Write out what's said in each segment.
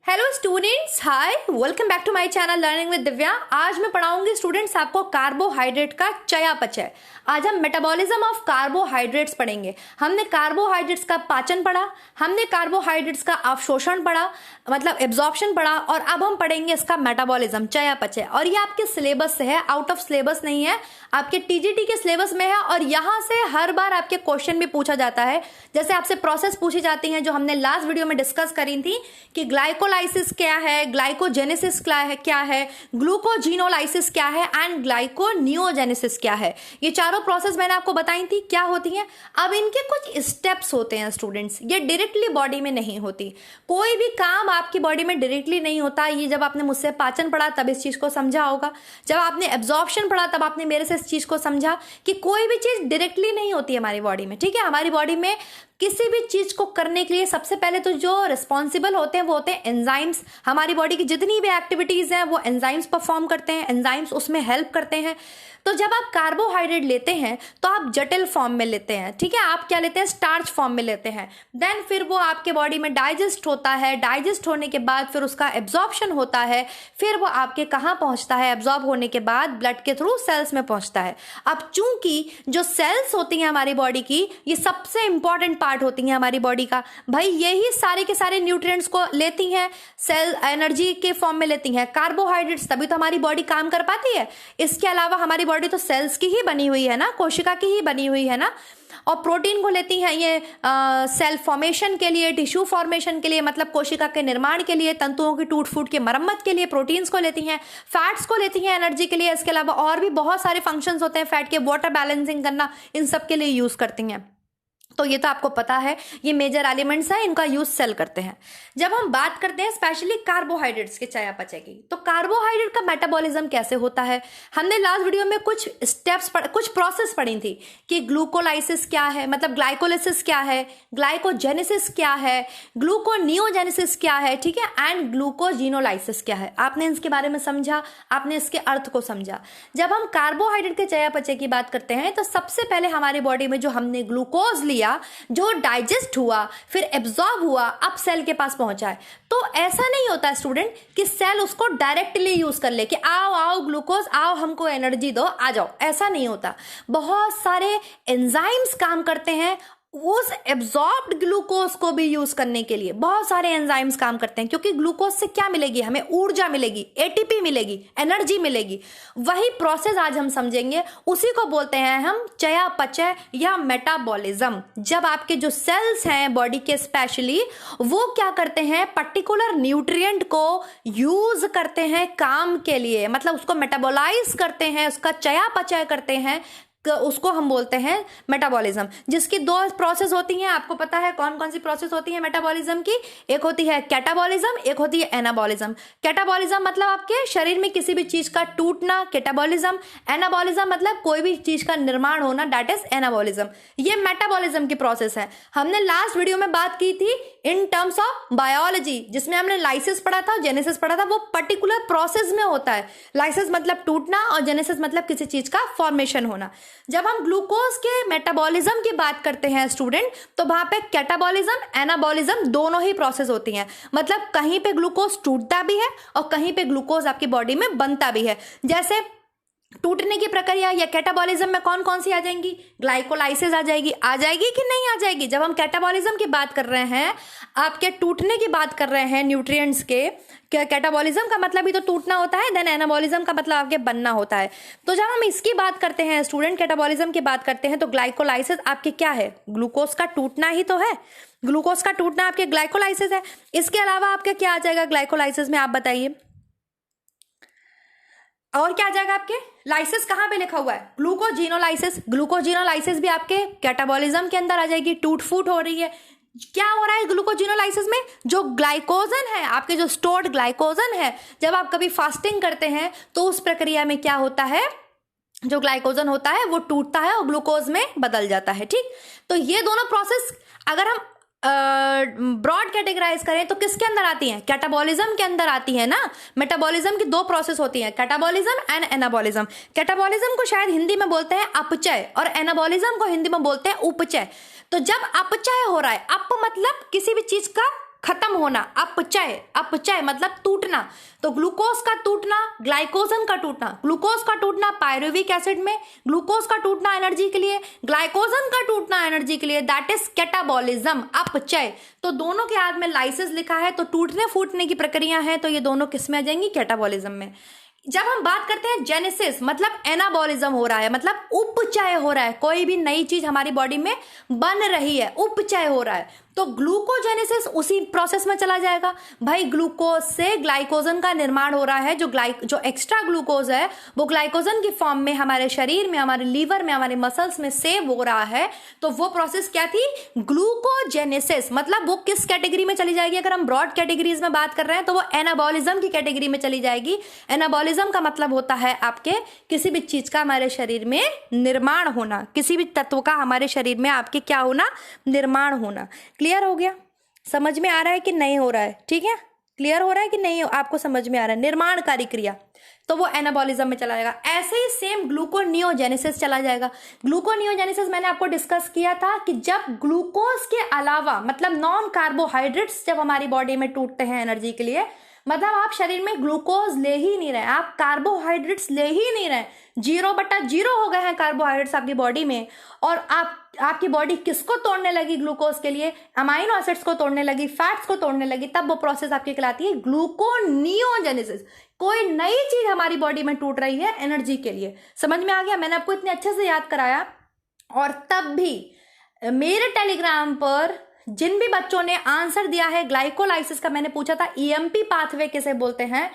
Hello students, hi, welcome back to my channel learning with Divya. आज मैं पढ़ाऊंगी students आपको carbohydrate का चयापचय। आज हम मेटाबॉलिज्म ऑफ कार्बोहाइड्रेट्स पढ़ेंगे। हमने कार्बोहाइड्रेट्स का पाचन पढ़ा, हमने कार्बोहाइड्रेट्स का अवशोषण पढ़ा, मतलब एब्जॉर्प्शन पढ़ा, और अब हम पढ़ेंगे इसका मेटाबॉलिज्म, चयापचय। और ये आपके सिलेबस से है, आउट ऑफ सिलेबस नहीं है, आपके टीजीटी के सिलेबस में है। और यहाँ से हर बार आपके क्वेश्चन भी पूछा जाता है। जैसे आपसे प्रोसेस पूछी जाती है जो हमने लास्ट वीडियो में डिस्कस करी थी कि ग्लाइकोलाइसिस क्या है, ग्लाइकोजेनेसिस क्या है, ग्लूकोजीनोलाइसिस क्या है एंड ग्लाइकोनियोजेनेसिस क्या है। ये चारों प्रोसेस मैंने आपको बताई थी क्या होती हैं। अब इनके कुछ स्टेप्स होते हैं स्टूडेंट्स, ये डायरेक्टली बॉडी में नहीं होती। कोई भी काम आपकी बॉडी में डायरेक्टली नहीं होता। ये जब आपने मुझसे पाचन पढ़ा तब इस चीज को समझा होगा, जब आपने एब्जॉर्प्शन पढ़ा तब आपने मेरे से इस चीज को समझा कि कोई भी चीज डायरेक्टली नहीं होती है हमारी बॉडी में। ठीक है, हमारी बॉडी में किसी भी चीज को करने के लिए सबसे पहले तो जो रिस्पॉन्सिबल होते हैं वो होते हैं एंजाइम्स। हमारी बॉडी की जितनी भी एक्टिविटीज हैं वो एंजाइम्स परफॉर्म करते हैं, एंजाइम्स उसमें हेल्प करते हैं। तो जब आप कार्बोहाइड्रेट लेते हैं तो आप जटिल फॉर्म में लेते हैं। ठीक है, आप क्या लेते हैं, स्टार्च फॉर्म में लेते हैं। देन फिर वो आपके बॉडी में डाइजेस्ट होता है, डाइजेस्ट होने के बाद फिर उसका एब्जॉर्प्शन होता है, फिर वो आपके कहाँ पहुंचता है, एब्जॉर्ब होने के बाद ब्लड के थ्रू सेल्स में पहुंचता है। अब चूंकि जो सेल्स होती हैं हमारी बॉडी की, ये सबसे इंपॉर्टेंट पार्ट होती हैं हमारी बॉडी का। भाई यही सारे के सारे न्यूट्रिएंट्स को लेती हैं, सेल एनर्जी के फॉर्म में लेती हैं कार्बोहाइड्रेट्स, तभी तो हमारी बॉडी काम कर पाती है। इसके अलावा हमारी बॉडी तो सेल्स की ही बनी हुई है ना, कोशिका की ही बनी हुई है ना। और प्रोटीन को लेती हैं ये सेल फॉर्मेशन के लिए, टिश्यू फॉर्मेशन के लिए, मतलब कोशिका के निर्माण के लिए, तंतुओं की टूट फूट की मरम्मत के लिए प्रोटीन्स को लेती हैं, फैट्स को लेती हैं एनर्जी के लिए। इसके अलावा और भी बहुत सारे फंक्शंस होते हैं फैट के, वाटर बैलेंसिंग करना, इन सब के लिए यूज करती हैं। तो ये तो आपको पता है, ये मेजर एलिमेंट्स हैं, इनका यूज सेल करते हैं। जब हम बात करते हैं स्पेशली कार्बोहाइड्रेट्स के चयापचय की, तो कार्बोहाइड्रेट का मेटाबॉलिज्म कैसे होता है, हमने लास्ट वीडियो में कुछ स्टेप्स कुछ प्रोसेस पढ़ी थी कि ग्लूकोलाइसिस क्या है, मतलब ग्लाइकोलिसिस क्या है, ग्लाइकोजेनेसिस क्या है, ग्लूकोनियोजेनेसिस क्या है, ठीक है, एंड ग्लूकोजीनोलाइसिस क्या है। आपने इसके बारे में समझा, आपने इसके अर्थ को समझा। जब हम कार्बोहाइड्रेट के चयापचय की बात करते हैं तो सबसे पहले हमारी बॉडी में जो हमने ग्लूकोज लिया, जो डाइजेस्ट हुआ, फिर एब्जॉर्ब हुआ, अब सेल के पास पहुंचा है। तो ऐसा नहीं होता स्टूडेंट कि सेल उसको डायरेक्टली यूज कर ले कि आओ आओ ग्लूकोज, आओ हमको एनर्जी दो, आ जाओ। ऐसा नहीं होता। बहुत सारे एंजाइम्स काम करते हैं उस एब्जॉर्ब्ड ग्लूकोज को भी यूज करने के लिए। बहुत सारे एंजाइम्स काम करते हैं, क्योंकि ग्लूकोज से क्या मिलेगी हमें, ऊर्जा मिलेगी, एटीपी मिलेगी, एनर्जी मिलेगी। वही प्रोसेस आज हम समझेंगे, उसी को बोलते हैं हम चयापचय या मेटाबॉलिज्म। जब आपके जो सेल्स हैं बॉडी के स्पेशली, वो क्या करते हैं, पर्टिकुलर न्यूट्रिएंट को यूज करते हैं काम के लिए, मतलब उसको मेटाबोलाइज करते हैं, उसका चयापचय करते हैं, उसको हम बोलते हैं मेटाबॉलिज्म। जिसकी दो प्रोसेस होती हैं, आपको पता है कौन कौन सी प्रोसेस होती है मेटाबॉलिज्म की। एक होती है कैटाबॉलिज्म, एक होती है एनाबॉलिज्म। कैटाबॉलिज्म मतलब आपके शरीर में किसी भी चीज का टूटना, कैटाबॉलिज्म। एनाबॉलिज्म मतलब कोई भी चीज का निर्माण होना, दैट इज एनाबॉलिज्म। ये मेटाबॉलिज्म की प्रोसेस है। हमने लास्ट वीडियो में बात की थी इन टर्म्स ऑफ बायोलॉजी, जिसमें हमने लाइसिस पढ़ा था, जेनेसिस पढ़ा था। वो पर्टिकुलर प्रोसेस में होता है। लाइसिस मतलब टूटना और जेनेसिस मतलब किसी चीज का फॉर्मेशन होना। जब हम ग्लूकोज के मेटाबॉलिज्म की बात करते हैं स्टूडेंट, तो वहां पे कैटाबॉलिज्म, एनाबॉलिज्म दोनों ही प्रोसेस होती हैं। मतलब कहीं पे ग्लूकोज टूटता भी है और कहीं पे ग्लूकोज आपकी बॉडी में बनता भी है। जैसे टूटने की प्रक्रिया या कैटाबॉलिज्म में कौन कौन सी आ जाएंगी, ग्लाइकोलाइसिस आ जाएगी कि नहीं आ जाएगी। जब हम कैटाबॉलिज्म की बात कर रहे हैं, आपके टूटने की बात कर रहे हैं न्यूट्रिएंट्स के, कैटाबॉलिज्म का मतलब ही तो टूटना होता है, देन एनाबॉलिज्म का मतलब आपके बनना होता है। तो जब हम इसकी बात करते हैं स्टूडेंट, कैटाबॉलिज्म की बात करते हैं, तो ग्लाइकोलाइसिस आपके क्या है, ग्लूकोज का टूटना ही तो है। ग्लूकोज का टूटना आपके ग्लाइकोलाइसिस है। इसके अलावा आपके क्या आ जाएगा ग्लाइकोलाइसिस में, आप बताइए, और क्या आ जाएगा आपके, लाइसिस कहां पे लिखा हुआ है, ग्लूकोजीनोलाइसिस। ग्लूकोजीनोलाइसिस भी आपके कैटाबॉलिज्म के अंदर आ जाएगी। टूट फूट हो रही है, क्या हो रहा है ग्लूकोजीनोलाइसिस में, जो ग्लाइकोजन है आपके, जो स्टोर्ड ग्लाइकोजन है, जब आप कभी फास्टिंग करते हैं तो उस प्रक्रिया में क्या होता है, जो ग्लाइकोजन होता है वो टूटता है और ग्लूकोज में बदल जाता है। ठीक, तो ये दोनों प्रोसेस अगर हम ब्रॉड कैटेगराइज करें तो किसके अंदर आती हैं, कैटाबॉलिज्म के अंदर आती है ना। मेटाबॉलिज्म की दो प्रोसेस होती हैं, कैटाबॉलिज्म एंड एनाबॉलिज्म। कैटाबॉलिज्म को शायद हिंदी में बोलते हैं अपचय और एनाबॉलिज्म को हिंदी में बोलते हैं उपचय। तो जब अपचय हो रहा है, अप मतलब किसी भी चीज का खत्म होना, अपचय, अपचय मतलब टूटना। तो ग्लूकोज का टूटना, ग्लाइकोजन का टूटना, ग्लूकोज का टूटना पायरुविक एसिड में, ग्लूकोज का टूटना एनर्जी के लिए, ग्लाइकोजन का टूटना एनर्जी के लिए, दैट इज कैटाबॉलिज्म, अपचय। तो दोनों के याद में लाइसिस लिखा है, तो टूटने फूटने की प्रक्रिया है, तो ये दोनों किस में आ जाएंगी, कैटाबॉलिज्म में। जब हम बात करते हैं जेनेसिस, मतलब एनाबॉलिज्म हो रहा है, मतलब उपचय हो रहा है, कोई भी नई चीज हमारी बॉडी में बन रही है, उपचय हो रहा है, तो ग्लूकोजेनेसिस उसी प्रोसेस में चला जाएगा। भाई ग्लूकोज से ग्लाइकोजन का निर्माण हो रहा है, जो एक्स्ट्रा ग्लूकोज है वो ग्लाइकोजन की फॉर्म में हमारे शरीर में, हमारे लीवर में, हमारे मसल्स में सेव हो रहा है, तो वो प्रोसेस क्या थी, ग्लूकोजेनेसिस। मतलब वो किस कैटेगरी में चली जाएगी, अगर हम ब्रॉड कैटेगरीज में बात कर रहे हैं तो वो एनाबॉलिज्म की कैटेगरी में चली जाएगी। एनाबॉलिज्म का मतलब होता है आपके किसी भी चीज का हमारे शरीर में निर्माण होना, किसी भी तत्व का हमारे शरीर में आपके क्या होना, निर्माण होना। क्लियर हो गया, समझ में आ रहा है कि नहीं हो रहा है, ठीक है, क्लियर हो रहा है कि नहीं, आपको समझ में आ रहा है, निर्माणकारी क्रिया, तो वो एनाबॉलिज्म में चला जाएगा। ऐसे ही सेम ग्लूकोनियोजेनेसिस चला जाएगा। ग्लूकोनियोजेनेसिस मैंने आपको डिस्कस किया था कि जब ग्लूकोज के अलावा मतलब नॉन कार्बोहाइड्रेट्स जब हमारी बॉडी में टूटते हैं एनर्जी के लिए, मतलब आप शरीर में ग्लूकोज ले ही नहीं रहे, आप कार्बोहाइड्रेट्स ले ही नहीं रहे, 0/0 हो गए हैं कार्बोहाइड्रेट्स आपकी बॉडी में, और आपकी बॉडी किसको तोड़ने लगी, ग्लूकोज के लिए अमाइनो एसिड्स को तोड़ने लगी, फैट्स को तोड़ने लगी, तब वो प्रोसेस आपकी कहलाती है ग्लूकोनियोजेनेसिस। कोई नई चीज हमारी बॉडी में टूट रही है एनर्जी के लिए। समझ में आ गया, मैंने आपको इतने अच्छे से याद कराया। और तब भी मेरे टेलीग्राम पर जिन भी बच्चों ने आंसर दिया है ग्लाइकोलाइसिस का, मैंने पूछा था ईएमपी पाथवे किसे बोलते हैं,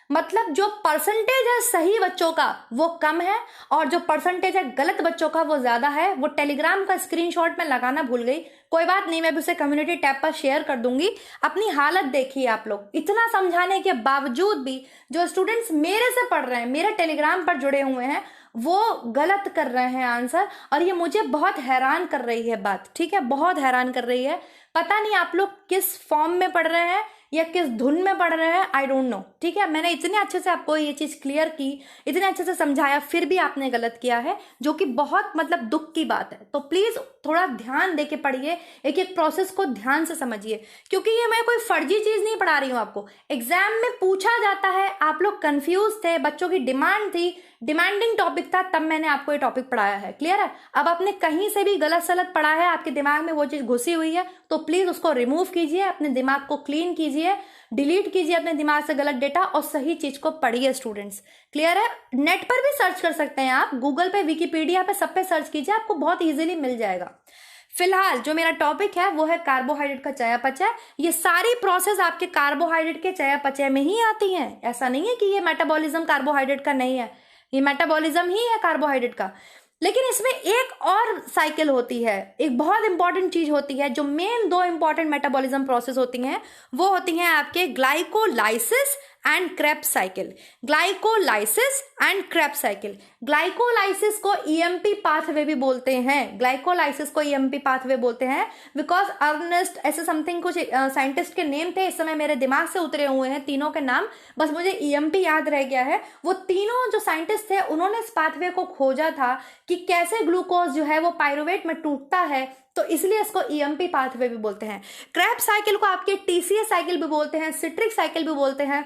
मतलब जो परसेंटेज है सही बच्चों का वो कम है और जो परसेंटेज है गलत बच्चों का वो ज्यादा है। वो टेलीग्राम का स्क्रीनशॉट मैं लगाना भूल गई, कोई बात नहीं, मैं भी उसे कम्युनिटी टैब पर शेयर कर दूंगी। अपनी हालत देखिए आप लोग, इतना समझाने के बावजूद भी जो स्टूडेंट्स मेरे से पढ़ रहे हैं, मेरे टेलीग्राम पर जुड़े हुए हैं, वो गलत कर रहे हैं आंसर, और ये मुझे बहुत हैरान कर रही है बात, ठीक है, बहुत हैरान कर रही है। पता नहीं आप लोग किस फॉर्म में पढ़ रहे हैं या किस धुन में पढ़ रहे हैं, आई डोंट नो, ठीक है। मैंने इतने अच्छे से आपको ये चीज क्लियर की, इतने अच्छे से समझाया, फिर भी आपने गलत किया है, जो कि बहुत मतलब दुख की बात है। तो प्लीज थोड़ा ध्यान देके पढ़िए, एक एक प्रोसेस को ध्यान से समझिए, क्योंकि ये मैं कोई फर्जी चीज नहीं पढ़ा रही हूँ आपको, एग्जाम में पूछा जाता है। आप लोग कंफ्यूज थे, बच्चों की डिमांड थी, डिमांडिंग टॉपिक था, तब मैंने आपको ये टॉपिक पढ़ाया है, क्लियर है। अब आपने कहीं से भी गलत सलत पढ़ा है, आपके दिमाग में वो चीज घुसी हुई है, तो प्लीज उसको रिमूव कीजिए, अपने दिमाग को क्लीन कीजिए, डिलीट कीजिए अपने दिमाग से गलत डेटा और सही चीज को पढ़िए स्टूडेंट्स, क्लियर है। नेट पर भी सर्च कर सकते हैं आप, गूगल पे, विकिपीडिया पे, सब पे सर्च कीजिए, आपको बहुत इजीली मिल जाएगा। फिलहाल जो मेरा टॉपिक है वो है कार्बोहाइड्रेट का चयापचय। ये सारी प्रोसेस आपके कार्बोहाइड्रेट के चयापचय में ही आती हैं, ऐसा नहीं है कि ये मेटाबॉलिज्म कार्बोहाइड्रेट का नहीं है, ये मेटाबॉलिज्म ही है कार्बोहाइड्रेट का। लेकिन इसमें एक और साइकिल होती है, एक बहुत इंपॉर्टेंट चीज होती है, जो मेन 2 इंपॉर्टेंट मेटाबॉलिज्म प्रोसेस होती हैं, वो होती हैं आपके glycolysis and Krebs cycle. Glycolysis and Krebs cycle, glycolysis को ईएमपी पाथवे भी बोलते हैं, ग्लाइकोलाइसिस को ईएमपी पाथवे बोलते हैं, बिकॉज अर्नेस्ट ऐसे समथिंग कुछ साइंटिस्ट के नेम थे, इस समय मेरे दिमाग से उतरे हुए हैं तीनों के नाम, बस मुझे ईएमपी याद रह गया है। वो तीनों जो साइंटिस्ट थे उन्होंने इस पाथवे को खोजा था कि कैसे ग्लूकोज जो है वो पायरुवेट में टूटता है, तो इसलिए इसको ईएमपी पाथवे भी बोलते हैं। क्रेब्स साइकिल को आपके टीसीएस साइकिल भी बोलते हैं, सिट्रिक साइकिल भी बोलते हैं,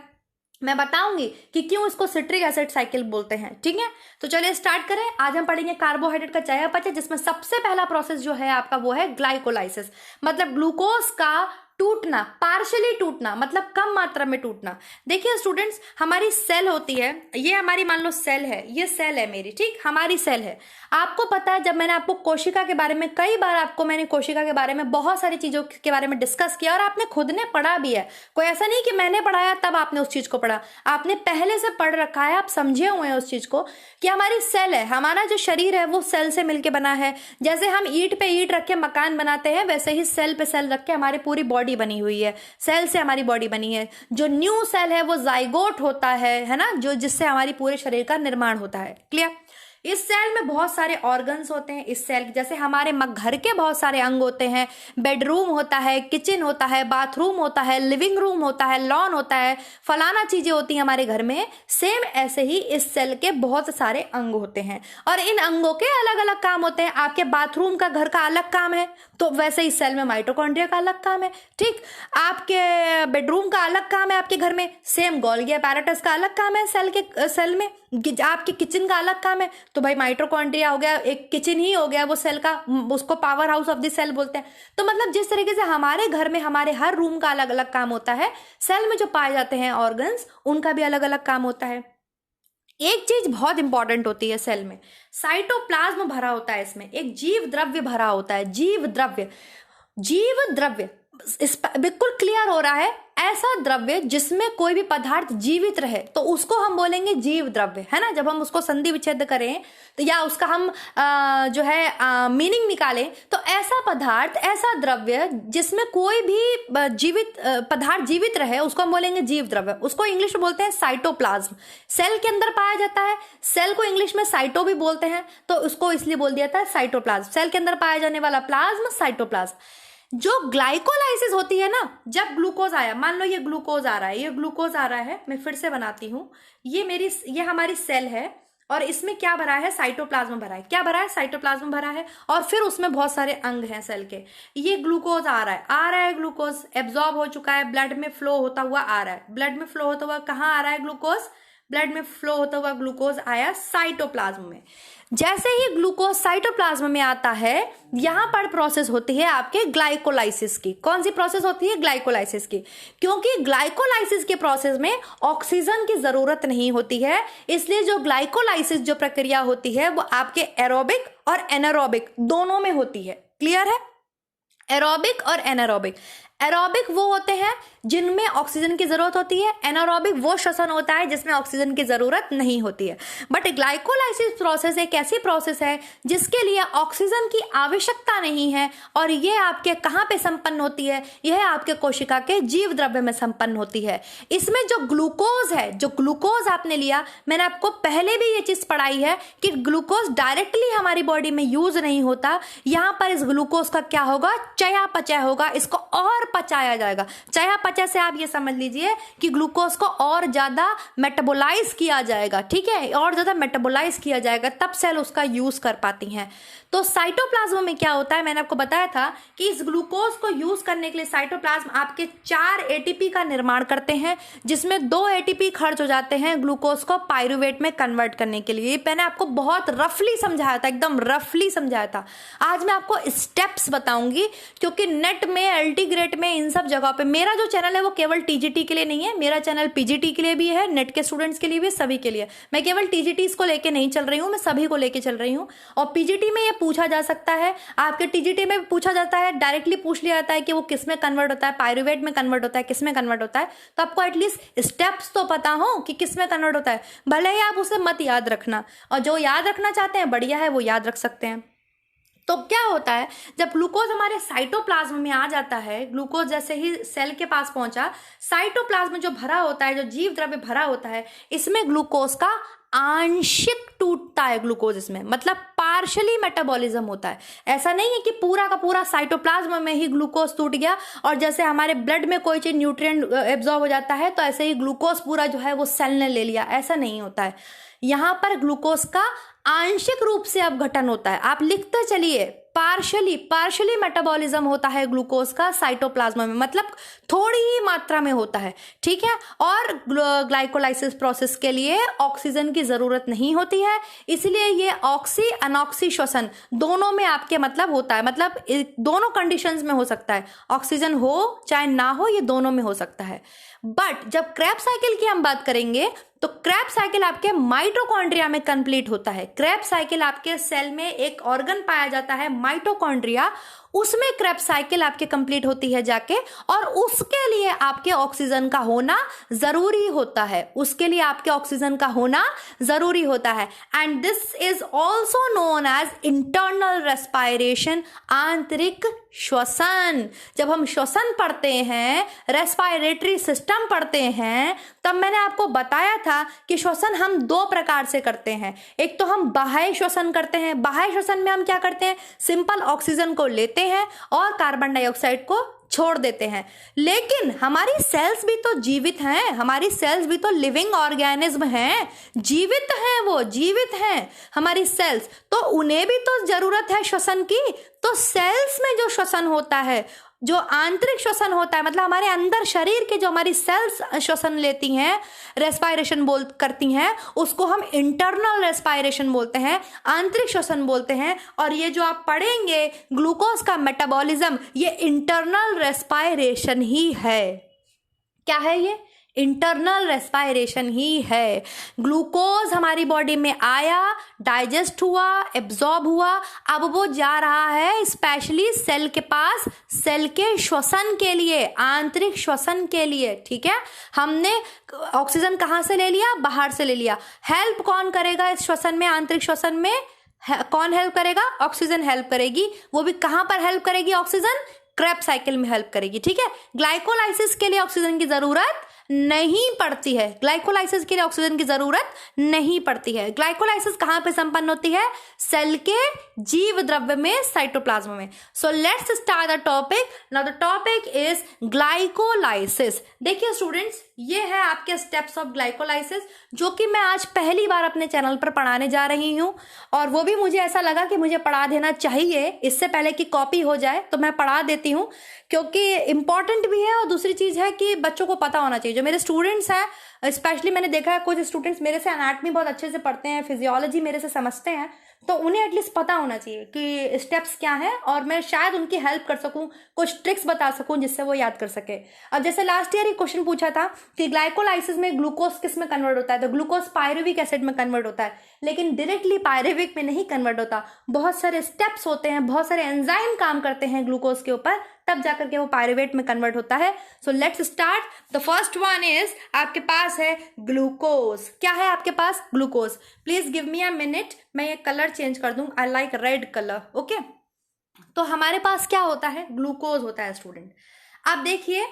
मैं बताऊंगी कि क्यों इसको सिट्रिक एसिड साइकिल बोलते हैं, ठीक है। तो चलिए स्टार्ट करें। आज हम पढ़ेंगे कार्बोहाइड्रेट का चयापचय, जिसमें सबसे पहला प्रोसेस जो है आपका वो है ग्लाइकोलाइसिस, मतलब ग्लूकोज का टूटना, पार्शियली टूटना, मतलब कम मात्रा में टूटना। देखिए स्टूडेंट्स, हमारी सेल होती है, ये हमारी मान लो सेल है, ये सेल है मेरी, ठीक, हमारी सेल है। आपको पता है, जब मैंने आपको कोशिका के बारे में कई बार मैंने कोशिका के बारे में बहुत सारी चीजों के बारे में डिस्कस किया, और आपने खुद ने पढ़ा भी है, कोई ऐसा नहीं कि मैंने पढ़ाया तब आपने उस चीज को पढ़ा, आपने पहले से पढ़ रखा है, आप समझे हुए हैं उस चीज को कि हमारी सेल है, हमारा जो शरीर है वो सेल से मिलकर बना है। जैसे हम ईंट पे ईंट रख के मकान बनाते हैं, वैसे ही सेल पे सेल रख के हमारी पूरी बॉडी बनी हुई है, सेल से हमारी बॉडी बनी है। जो न्यू सेल है वो जाइगोट होता है ना, जो जिससे हमारी पूरे शरीर का निर्माण होता है, क्लियर। इस सेल में बहुत सारे ऑर्गन्स होते हैं। इस सेल जैसे हमारे घर के बहुत सारे अंग होते हैं, बेडरूम होता है, किचन होता है, बाथरूम होता है, लिविंग रूम होता है, लॉन होता है, फलाना चीजें होती हैं हमारे घर में। सेम ऐसे ही इस सेल के बहुत सारे अंग होते हैं और इन अंगों के अलग अलग काम होते हैं। आपके बाथरूम का घर का अलग काम है, तो वैसे इस सेल में माइटोकॉन्ड्रिया का अलग काम है। ठीक, आपके बेडरूम का अलग काम है आपके घर में, सेम गोल्गी apparatus का अलग काम है सेल में। आपके किचन का अलग काम है, तो भाई माइटोकॉन्ड्रिया हो गया, एक किचन ही हो गया वो सेल का, उसको power house of the cell बोलते हैं। तो मतलब जिस तरीके से हमारे घर में हमारे हर रूम का अलग अलग काम होता है, सेल में जो पाए जाते हैं ऑर्गन्स उनका भी अलग अलग काम होता है। एक चीज बहुत इंपॉर्टेंट होती है सेल में, साइटोप्लाज्म भरा होता है, इसमें एक जीव द्रव्य भरा होता है। जीव द्रव्य बिल्कुल क्लियर हो रहा है, ऐसा द्रव्य जिसमें कोई भी पदार्थ जीवित रहे तो उसको हम बोलेंगे जीव द्रव्य, है ना। जब हम उसको संधि विच्छेद करें तो या उसका हम जो है मीनिंग निकालें, तो ऐसा पदार्थ, ऐसा द्रव्य जिसमें कोई भी जीवित पदार्थ जीवित रहे उसको हम बोलेंगे जीव द्रव्य। उसको इंग्लिश में बोलते हैं साइटोप्लाज्म। सेल के अंदर पाया जाता है, सेल को इंग्लिश में साइटो भी बोलते हैं, तो उसको इसलिए बोल दिया था साइटोप्लाज्म। सेल के अंदर पाया जाने वाला प्लाज्म साइटोप्लाज्म। जो ग्लाइकोलाइसिस होती है ना, जब ग्लूकोज आया, मान लो ये ग्लूकोज आ रहा है, ये ग्लूकोज आ रहा है, मैं फिर से बनाती हूँ, ये हमारी सेल है और इसमें क्या भरा है, साइटोप्लाज्म भरा है। क्या भरा है, साइटोप्लाज्म भरा है और फिर उसमें बहुत सारे अंग हैं सेल के। ये ग्लूकोज आ रहा है ग्लूकोज एब्जॉर्ब हो चुका है, ब्लड में फ्लो होता हुआ आ रहा है। ब्लड में फ्लो होता हुआ कहाँ आ रहा है ग्लूकोज, ब्लड में फ्लो होता हुआ ग्लूकोज आया साइटोप्लाज्म में। जैसे ही ग्लूकोज साइटोप्लाज्म में आता है, यहां पर प्रोसेस होती है आपके ग्लाइकोलाइसिस की। कौन सी प्रोसेस होती है, ग्लाइकोलाइसिस की, क्योंकि ग्लाइकोलाइसिस के प्रोसेस में ऑक्सीजन की जरूरत नहीं होती है, इसलिए जो ग्लाइकोलाइसिस जो प्रक्रिया होती है वो आपके एरोबिक और एनारोबिक दोनों में होती है। क्लियर है, एरोबिक और एनारोबिक। एरोबिक वो होते हैं जिनमें ऑक्सीजन की जरूरत होती है, एनारोबिक वो श्वसन होता है जिसमें ऑक्सीजन की जरूरत नहीं होती है। बट ग्लाइकोलाइसिस प्रोसेस एक ऐसी प्रोसेस है जिसके लिए ऑक्सीजन की आवश्यकता नहीं है और ये आपके कहाँ पे संपन्न होती है, यह आपके कोशिका के जीव द्रव्य में संपन्न होती है। इसमें जो ग्लूकोज है, जो ग्लूकोज आपने लिया, मैंने आपको पहले भी ये चीज पढ़ाई है कि ग्लूकोज डायरेक्टली हमारी बॉडी में यूज नहीं होता। यहां पर इस ग्लूकोज का क्या होगा, चयापचय होगा, इसको और पचाया जाएगा। चयापचय से आप ये समझ लीजिए कि ग्लूकोज को और ज्यादा मेटाबोलाइज किया जाएगा। ठीक है, और ज्यादा मेटाबोलाइज किया जाएगा, तब सेल उसका यूज कर पाती हैं। तो साइटोप्लाज्म में क्या होता है, मैंने आपको बताया था कि इस ग्लूकोज को यूज करने के लिए साइटोप्लाज्म आपके 4 एटीपी का निर्माण करते हैं, जिसमें 2 एटीपी खर्च हो जाते हैं ग्लूकोज को पाइरूवेट में कन्वर्ट करने के लिए। मैंने आपको बहुत रफली समझाया था, एकदम रफली समझाया था। आज मैं आपको स्टेप्स बताऊंगी, क्योंकि नेट में, एलटी ग्रेड में, इन सब जगहों पे मेरा जो चैनल है वो केवल टीजीटी के लिए नहीं है, मेरा चैनल पीजीटी के लिए भी है, नेट के स्टूडेंट्स के लिए भी, सभी के लिए। मैं केवल टीजीटी को लेके नहीं चल रही हूँ, मैं सभी को लेके चल रही हूँ। और पीजीटी में ये पूछा जा सकता है, आपके टीजीटी में पूछा जाता है, डायरेक्टली पूछ लिया जाता है कि वो किस में कन्वर्ट होता है, पाइरूवेट में कन्वर्ट होता है, किस में कन्वर्ट होता है। तो आपको एटलीस्ट स्टेप्स तो पता हो कि किस में कन्वर्ट होता है, भले ही आप उसे मत याद रखना, और जो याद रखना चाहते हैं बढ़िया है, वो याद रख सकते हैं। तो क्या होता है, जब ग्लूकोज हमारे साइटोप्लाज्म में आ जाता है, ग्लूकोज जैसे ही सेल के पास पहुंचा, साइटोप्लाज्म जो भरा होता है, जो जीव द्रव्य भरा होता है, इसमें ग्लूकोज का आंशिक टूटता है। ग्लूकोज इसमें मतलब पार्शली मेटाबॉलिज्म होता है। ऐसा नहीं है कि पूरा का पूरा साइटोप्लाज्म में ही ग्लूकोज टूट गया और जैसे हमारे ब्लड में कोई चीज न्यूट्रिएंट एब्जॉर्ब हो जाता है तो ऐसे ही ग्लूकोज पूरा जो है वो सेल ने ले लिया, ऐसा नहीं होता है। यहां पर ग्लूकोज का आंशिक रूप से अपघटन होता है। आप लिखते चलिए, पार्शली मेटाबॉलिज्म होता है ग्लूकोज का साइटोप्लाज्म में, मतलब थोड़ी ही मात्रा में होता है। ठीक है, और ग्लाइकोलाइसिस प्रोसेस के लिए ऑक्सीजन की जरूरत नहीं होती है, इसलिए ये ऑक्सी अनऑक्सी श्वसन दोनों में आपके मतलब होता है, मतलब दोनों कंडीशंस में हो सकता है, ऑक्सीजन हो चाहे ना हो, ये दोनों में हो सकता है। बट जब क्रेब्स साइकिल की हम बात करेंगे तो क्रेब्स साइकिल आपके माइटोकॉन्ड्रिया में कंप्लीट होता है। क्रेब्स साइकिल आपके सेल में एक ऑर्गन पाया जाता है माइटोकॉन्ड्रिया, उसमें क्रेब्स साइकिल आपके कंप्लीट होती है जाके, और उसके लिए आपके ऑक्सीजन का होना जरूरी होता है, उसके लिए आपके ऑक्सीजन का होना जरूरी होता है। And this is also known as internal respiration, आंतरिक श्वसन। जब हम श्वसन पढ़ते हैं, रेस्पायरेटरी सिस्टम पढ़ते हैं, तब मैंने आपको बताया था कि श्वसन हम दो प्रकार से करते हैं। एक तो हम बाह्य श्वसन करते हैं। बाह्य श्वसन में हम क्या करते हैं, सिंपल ऑक्सीजन को लेते हैं और कार्बन डाइऑक्साइड को छोड़ देते हैं। लेकिन हमारी सेल्स भी तो जीवित हैं, हमारी सेल्स भी तो लिविंग ऑर्गेनिज्म हैं, जीवित हैं, वो जीवित हैं हमारी सेल्स, तो उन्हें भी तो जरूरत है श्वसन की। तो सेल्स में जो श्वसन होता है, जो आंतरिक श्वसन होता है, मतलब हमारे अंदर शरीर के जो हमारी सेल्स श्वसन लेती हैं, रेस्पायरेशन करती हैं, उसको हम इंटरनल रेस्पायरेशन बोलते हैं, आंतरिक श्वसन बोलते हैं। और ये जो आप पढ़ेंगे ग्लूकोज का मेटाबॉलिज्म, ये इंटरनल रेस्पायरेशन ही है। क्या है ये? इंटरनल रेस्पायरेशन ही है। ग्लूकोज हमारी बॉडी में आया, डाइजेस्ट हुआ, एब्जॉर्ब हुआ, अब वो जा रहा है स्पेशली सेल के पास, सेल के श्वसन के लिए, आंतरिक श्वसन के लिए। ठीक है, हमने ऑक्सीजन कहाँ से ले लिया? बाहर से ले लिया। हेल्प कौन करेगा इस श्वसन में, आंतरिक श्वसन में? कौन हेल्प करेगा? ऑक्सीजन हेल्प करेगी। वो भी कहाँ पर हेल्प करेगी ऑक्सीजन? क्रेब्स साइकिल में हेल्प करेगी। ठीक है, ग्लाइकोलाइसिस के लिए ऑक्सीजन की जरूरत नहीं पड़ती है। ग्लाइकोलाइसिस के लिए ऑक्सीजन की जरूरत नहीं पड़ती है। ग्लाइकोलाइसिस कहां पे संपन्न होती है? सेल के जीव द्रव्य में, साइटोप्लाज्म में। सो let's start the topic. Now the topic is glycolysis. देखिए स्टूडेंट्स, ये है आपके स्टेप्स ऑफ ग्लाइकोलाइसिस, जो कि मैं आज पहली बार अपने चैनल पर पढ़ाने जा रही हूं। और वो भी मुझे ऐसा लगा कि मुझे पढ़ा देना चाहिए इससे पहले कि कॉपी हो जाए, तो मैं पढ़ा देती हूँ, क्योंकि इंपॉर्टेंट भी है और दूसरी चीज है कि बच्चों को पता होना चाहिए। जो मेरे स्टूडेंट्स हैं, स्पेशली मैंने देखा है कुछ स्टूडेंट्स मेरे से एनाटॉमी बहुत अच्छे से पढ़ते हैं, फिजियोलॉजी मेरे से समझते हैं, तो उन्हें एटलीस्ट पता होना चाहिए कि स्टेप्स क्या हैं, और मैं शायद उनकी हेल्प कर सकूं, कुछ ट्रिक्स बता सकूं जिससे वो याद कर सके। अब जैसे लास्ट ईयर ही क्वेश्चन पूछा था कि ग्लाइकोलाइसिस में ग्लूकोज किस में कन्वर्ट होता है, तो ग्लूकोज पायरुविक एसिड में कन्वर्ट होता है, लेकिन डायरेक्टली पायरुविक में नहीं कन्वर्ट होता। बहुत सारे स्टेप्स होते हैं, बहुत सारे एंजाइम काम करते हैं ग्लूकोज के ऊपर, तब जाकर के वो पायरुवेट में कन्वर्ट होता है। So let's start. The first one is, आपके पास है ग्लूकोज। क्या है आपके पास? Glucose. Please give me a minute, मैं ये कलर चेंज कर दूं। I like red colour. Okay, तो हमारे पास क्या होता है? ग्लूकोज होता है स्टूडेंट। आप देखिए,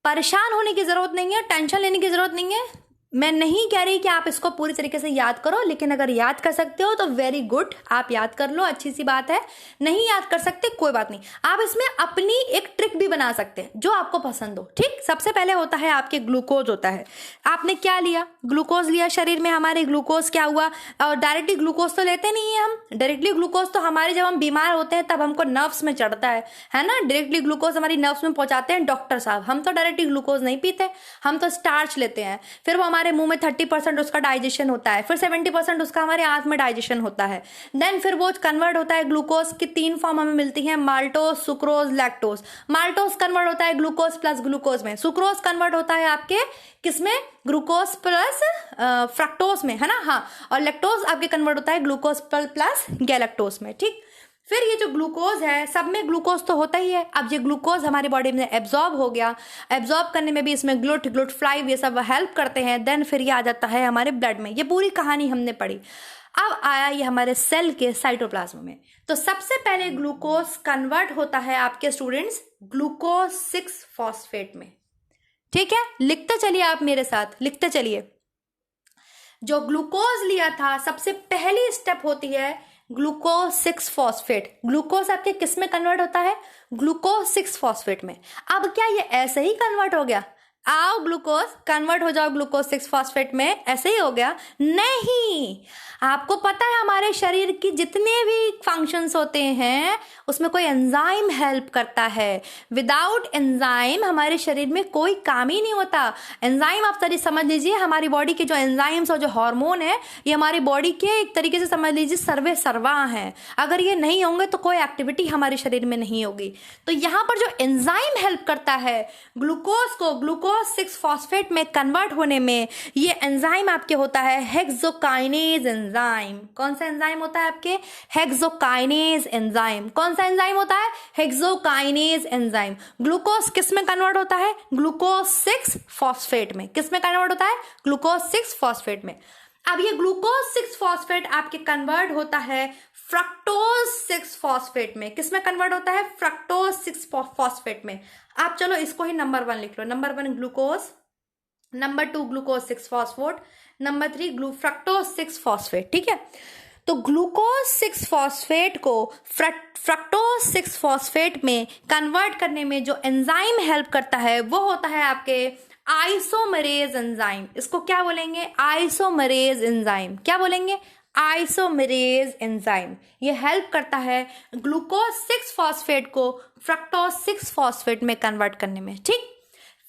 परेशान होने की जरूरत नहीं है, टेंशन लेने की जरूरत नहीं है। मैं नहीं कह रही कि आप इसको पूरी तरीके से याद करो, लेकिन अगर याद कर सकते हो तो वेरी गुड, आप याद कर लो, अच्छी सी बात है। नहीं याद कर सकते कोई बात नहीं, आप इसमें अपनी एक ट्रिक भी बना सकते हैं जो आपको पसंद हो। ठीक, सबसे पहले होता है आपके ग्लूकोज होता है। आपने क्या लिया? ग्लूकोज लिया शरीर में, हमारे ग्लूकोज क्या हुआ? और डायरेक्टली ग्लूकोज तो लेते नहीं है हम। डायरेक्टली ग्लूकोज तो हमारे जब हम बीमार होते हैं तब हमको नर्व्स में चढ़ता है ना। डायरेक्टली ग्लूकोज हमारी नर्व्स में पहुंचाते हैं डॉक्टर साहब। हम तो डायरेक्टली ग्लूकोज नहीं पीते, हम तो स्टार्च लेते हैं, फिर वो हमारे मुंह में 30% उसका डाइजेशन होता है, फिर 70% उसका हमारे आंत में डाइजेशन होता है। देन फिर वो कन्वर्ट होता है, ग्लूकोज की 3 फॉर्म हमें मिलती है, maltose, sucrose, lactose. Maltose convert होता है ग्लूकोज प्लस ग्लूकोज में, सुक्रोज कन्वर्ट होता है आपके किसमें? ग्लूकोज प्लस फ्रक्टोज में, है ना। हाँ, और लैक्टोज आपके कन्वर्ट होता है ग्लूकोज प्लस गैलेक्टोज में। ठीक, फिर ये जो ग्लूकोज है, सब में ग्लूकोज तो होता ही है। अब ये ग्लूकोज हमारी बॉडी में एब्जॉर्ब हो गया, एब्जॉर्ब करने में भी इसमें ग्लूट5 ये सब हेल्प करते हैं। देन फिर ये आ जाता है हमारे ब्लड में। ये पूरी कहानी हमने पढ़ी। अब आया ये हमारे सेल के साइटोप्लाज्म में। तो सबसे पहले ग्लूकोज कन्वर्ट होता है आपके स्टूडेंट्स ग्लूकोज 6 फॉस्फेट में। ठीक है, लिखते चलिए आप मेरे साथ, लिखते चलिए। जो ग्लूकोज लिया था, सबसे पहली स्टेप होती है ग्लूकोज 6 फॉस्फेट। ग्लूकोज आपके किस में कन्वर्ट होता है? ग्लूकोज 6 फॉस्फेट में। अब क्या ये ऐसे ही कन्वर्ट हो गया? आओ ग्लूकोज कन्वर्ट हो जाओ ग्लूकोज 6 फॉस्फेट में, ऐसे ही हो गया? नहीं, आपको पता है हमारे शरीर की जितने भी फंक्शंस होते हैं उसमें कोई एंजाइम हेल्प करता है। विदाउट एंजाइम हमारे शरीर में कोई काम ही नहीं होता। एंजाइम आप तरीके समझ लीजिए, हमारी बॉडी के जो एंजाइम्स और जो हार्मोन है, ये हमारी बॉडी के एक तरीके से समझ लीजिए सर्वे सर्वा हैं। अगर ये नहीं होंगे तो कोई एक्टिविटी हमारे शरीर में नहीं होगी। तो यहाँ पर जो एंजाइम हेल्प करता है ग्लूकोज को ग्लूकोज 6 फॉस्फेट में कन्वर्ट होने में, ये एंजाइम आपके होता है हेक्सोकाइनेज एंजाइम। कौन सा एंजाइम होता है आपके? Hexokinase enzyme. कौन सा एंजाइम होता है? Hexokinase enzyme. ग्लूकोज किस में कन्वर्ट होता है? ग्लूकोज 6 फॉस्फेट में। किस में कन्वर्ट होता है? ग्लूकोज 6 फॉस्फेट में। अब ये ग्लूकोज 6 फॉस्फेट आपके कन्वर्ट होता है फ्रक्टोज 6 फॉस्फेट में। किस में कन्वर्ट होता है? फ्रक्टोज 6 फॉस्फेट में। आप चलो इसको ही नंबर 1 लिख लो। Number 1 glucose number 2 glucose 6 phosphate, number 3 fructose 6 phosphate. ठीक है, तो ग्लूकोज 6 फॉस्फेट को फ्रक्टोज 6 फॉस्फेट में कन्वर्ट करने में जो एंजाइम हेल्प करता है वो होता है आपके आइसोमरेज एंजाइम। इसको क्या बोलेंगे? Isomerase enzyme. क्या बोलेंगे? Isomerase enzyme. ये हेल्प करता है ग्लूकोज 6 फॉस्फेट को फ्रक्टोज 6 फॉस्फेट में कन्वर्ट करने में। ठीक,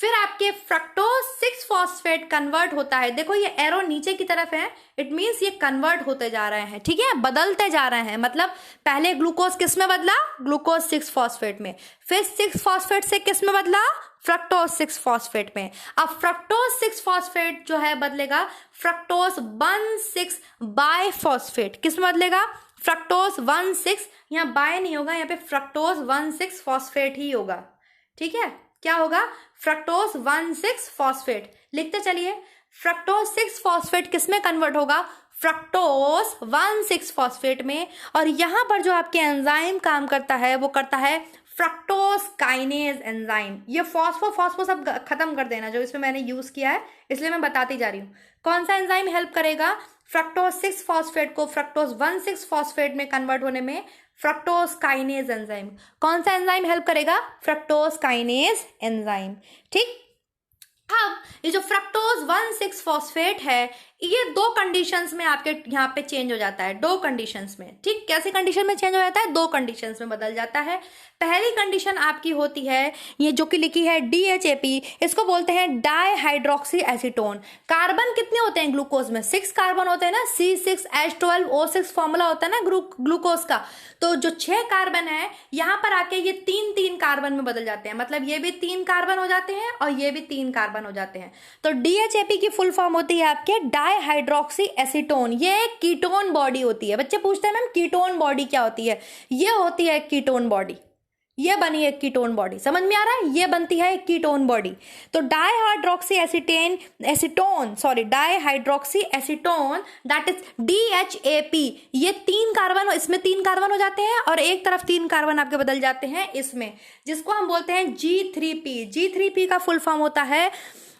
फिर आपके फ्रक्टोज 6 फॉस्फेट कन्वर्ट होता है। देखो ये एरो नीचे की तरफ है, इट मीन्स ये कन्वर्ट होते जा रहे हैं। ठीक है, बदलते जा रहे हैं। मतलब पहले ग्लूकोज किस में बदला? ग्लूकोज 6 फॉस्फेट में। फिर 6 फॉस्फेट से किस में बदला? फ्रक्टोज 6 फॉस्फेट में। अब फ्रक्टोज 6 फॉस्फेट जो है बदलेगा फ्रक्टोज 1,6 बाइफॉस्फेट। किस में बदलेगा? फ्रक्टोज 1,6, यहाँ बाय नहीं होगा, यहाँ पे फ्रक्टोज 1,6 फॉस्फेट ही होगा। ठीक है, क्या होगा? Fructose 1,6 phosphate. लिखते चलिए, फ्रक्टोज 6 फॉस्फेट किस में कन्वर्ट होगा? फ्रक्टोज 1,6 फॉस्फेट में। और यहां पर जो आपके एंजाइम काम करता है वो करता है फ्रक्टोज काइनेज एंजाइम। ये फॉस्फो सब खत्म कर देना जो इसमें मैंने यूज किया है, इसलिए मैं बताती जा रही हूँ। कौन सा एंजाइम हेल्प करेगा फ्रक्टोज 6 फॉस्फेट को फ्रक्टोज 1,6 फॉस्फेट में कन्वर्ट होने में? Fructose kinase enzyme. कौन सा एंजाइम हेल्प करेगा? Fructose kinase enzyme. ठीक, अब ये जो फ्रक्टोज 1,6 फॉस्फेट है ये दो कंडीशंस में आपके यहाँ पे चेंज हो जाता है। दो कंडीशंस में। ठीक, कैसे कंडीशन में चेंज हो जाता है? दो कंडीशंस में बदल जाता है। पहली कंडीशन आपकी होती है ये जो कि लिखी है DHAP, इसको बोलते हैं डाईहाइड्रोक्सी एसीटोन। कार्बन कितने होते हैं ग्लूकोज में? 6 कार्बन होते हैं ना, C6H12O6 फॉर्मूला होता है ना ग्लूकोज का। तो जो 6 कार्बन है यहाँ पर आके ये 3-3 कार्बन में बदल जाते हैं। मतलब ये भी 3 कार्बन हो जाते हैं और ये भी 3 कार्बन हो जाते हैं। तो DHAP की फुल फॉर्म होती है आपके डाईहाइड्रोक्सी एसीटोन। ये एक कीटोन बॉडी होती है। बच्चे पूछते हैं मैम कीटोन बॉडी क्या होती है? ये होती है कीटोन बॉडी। ये बनी है कीटोन बॉडी। समझ में आ रहा है? ये बनती है एक कीटोन बॉडी। तो dihydroxy acetone that is DHAP। ये 3 कार्बन, इसमें 3 कार्बन हो जाते हैं और एक तरफ 3 कार्बन आपके बदल जाते हैं इसमें, जिसको हम बोलते हैं G3P। G3P का फुल फॉर्म होता है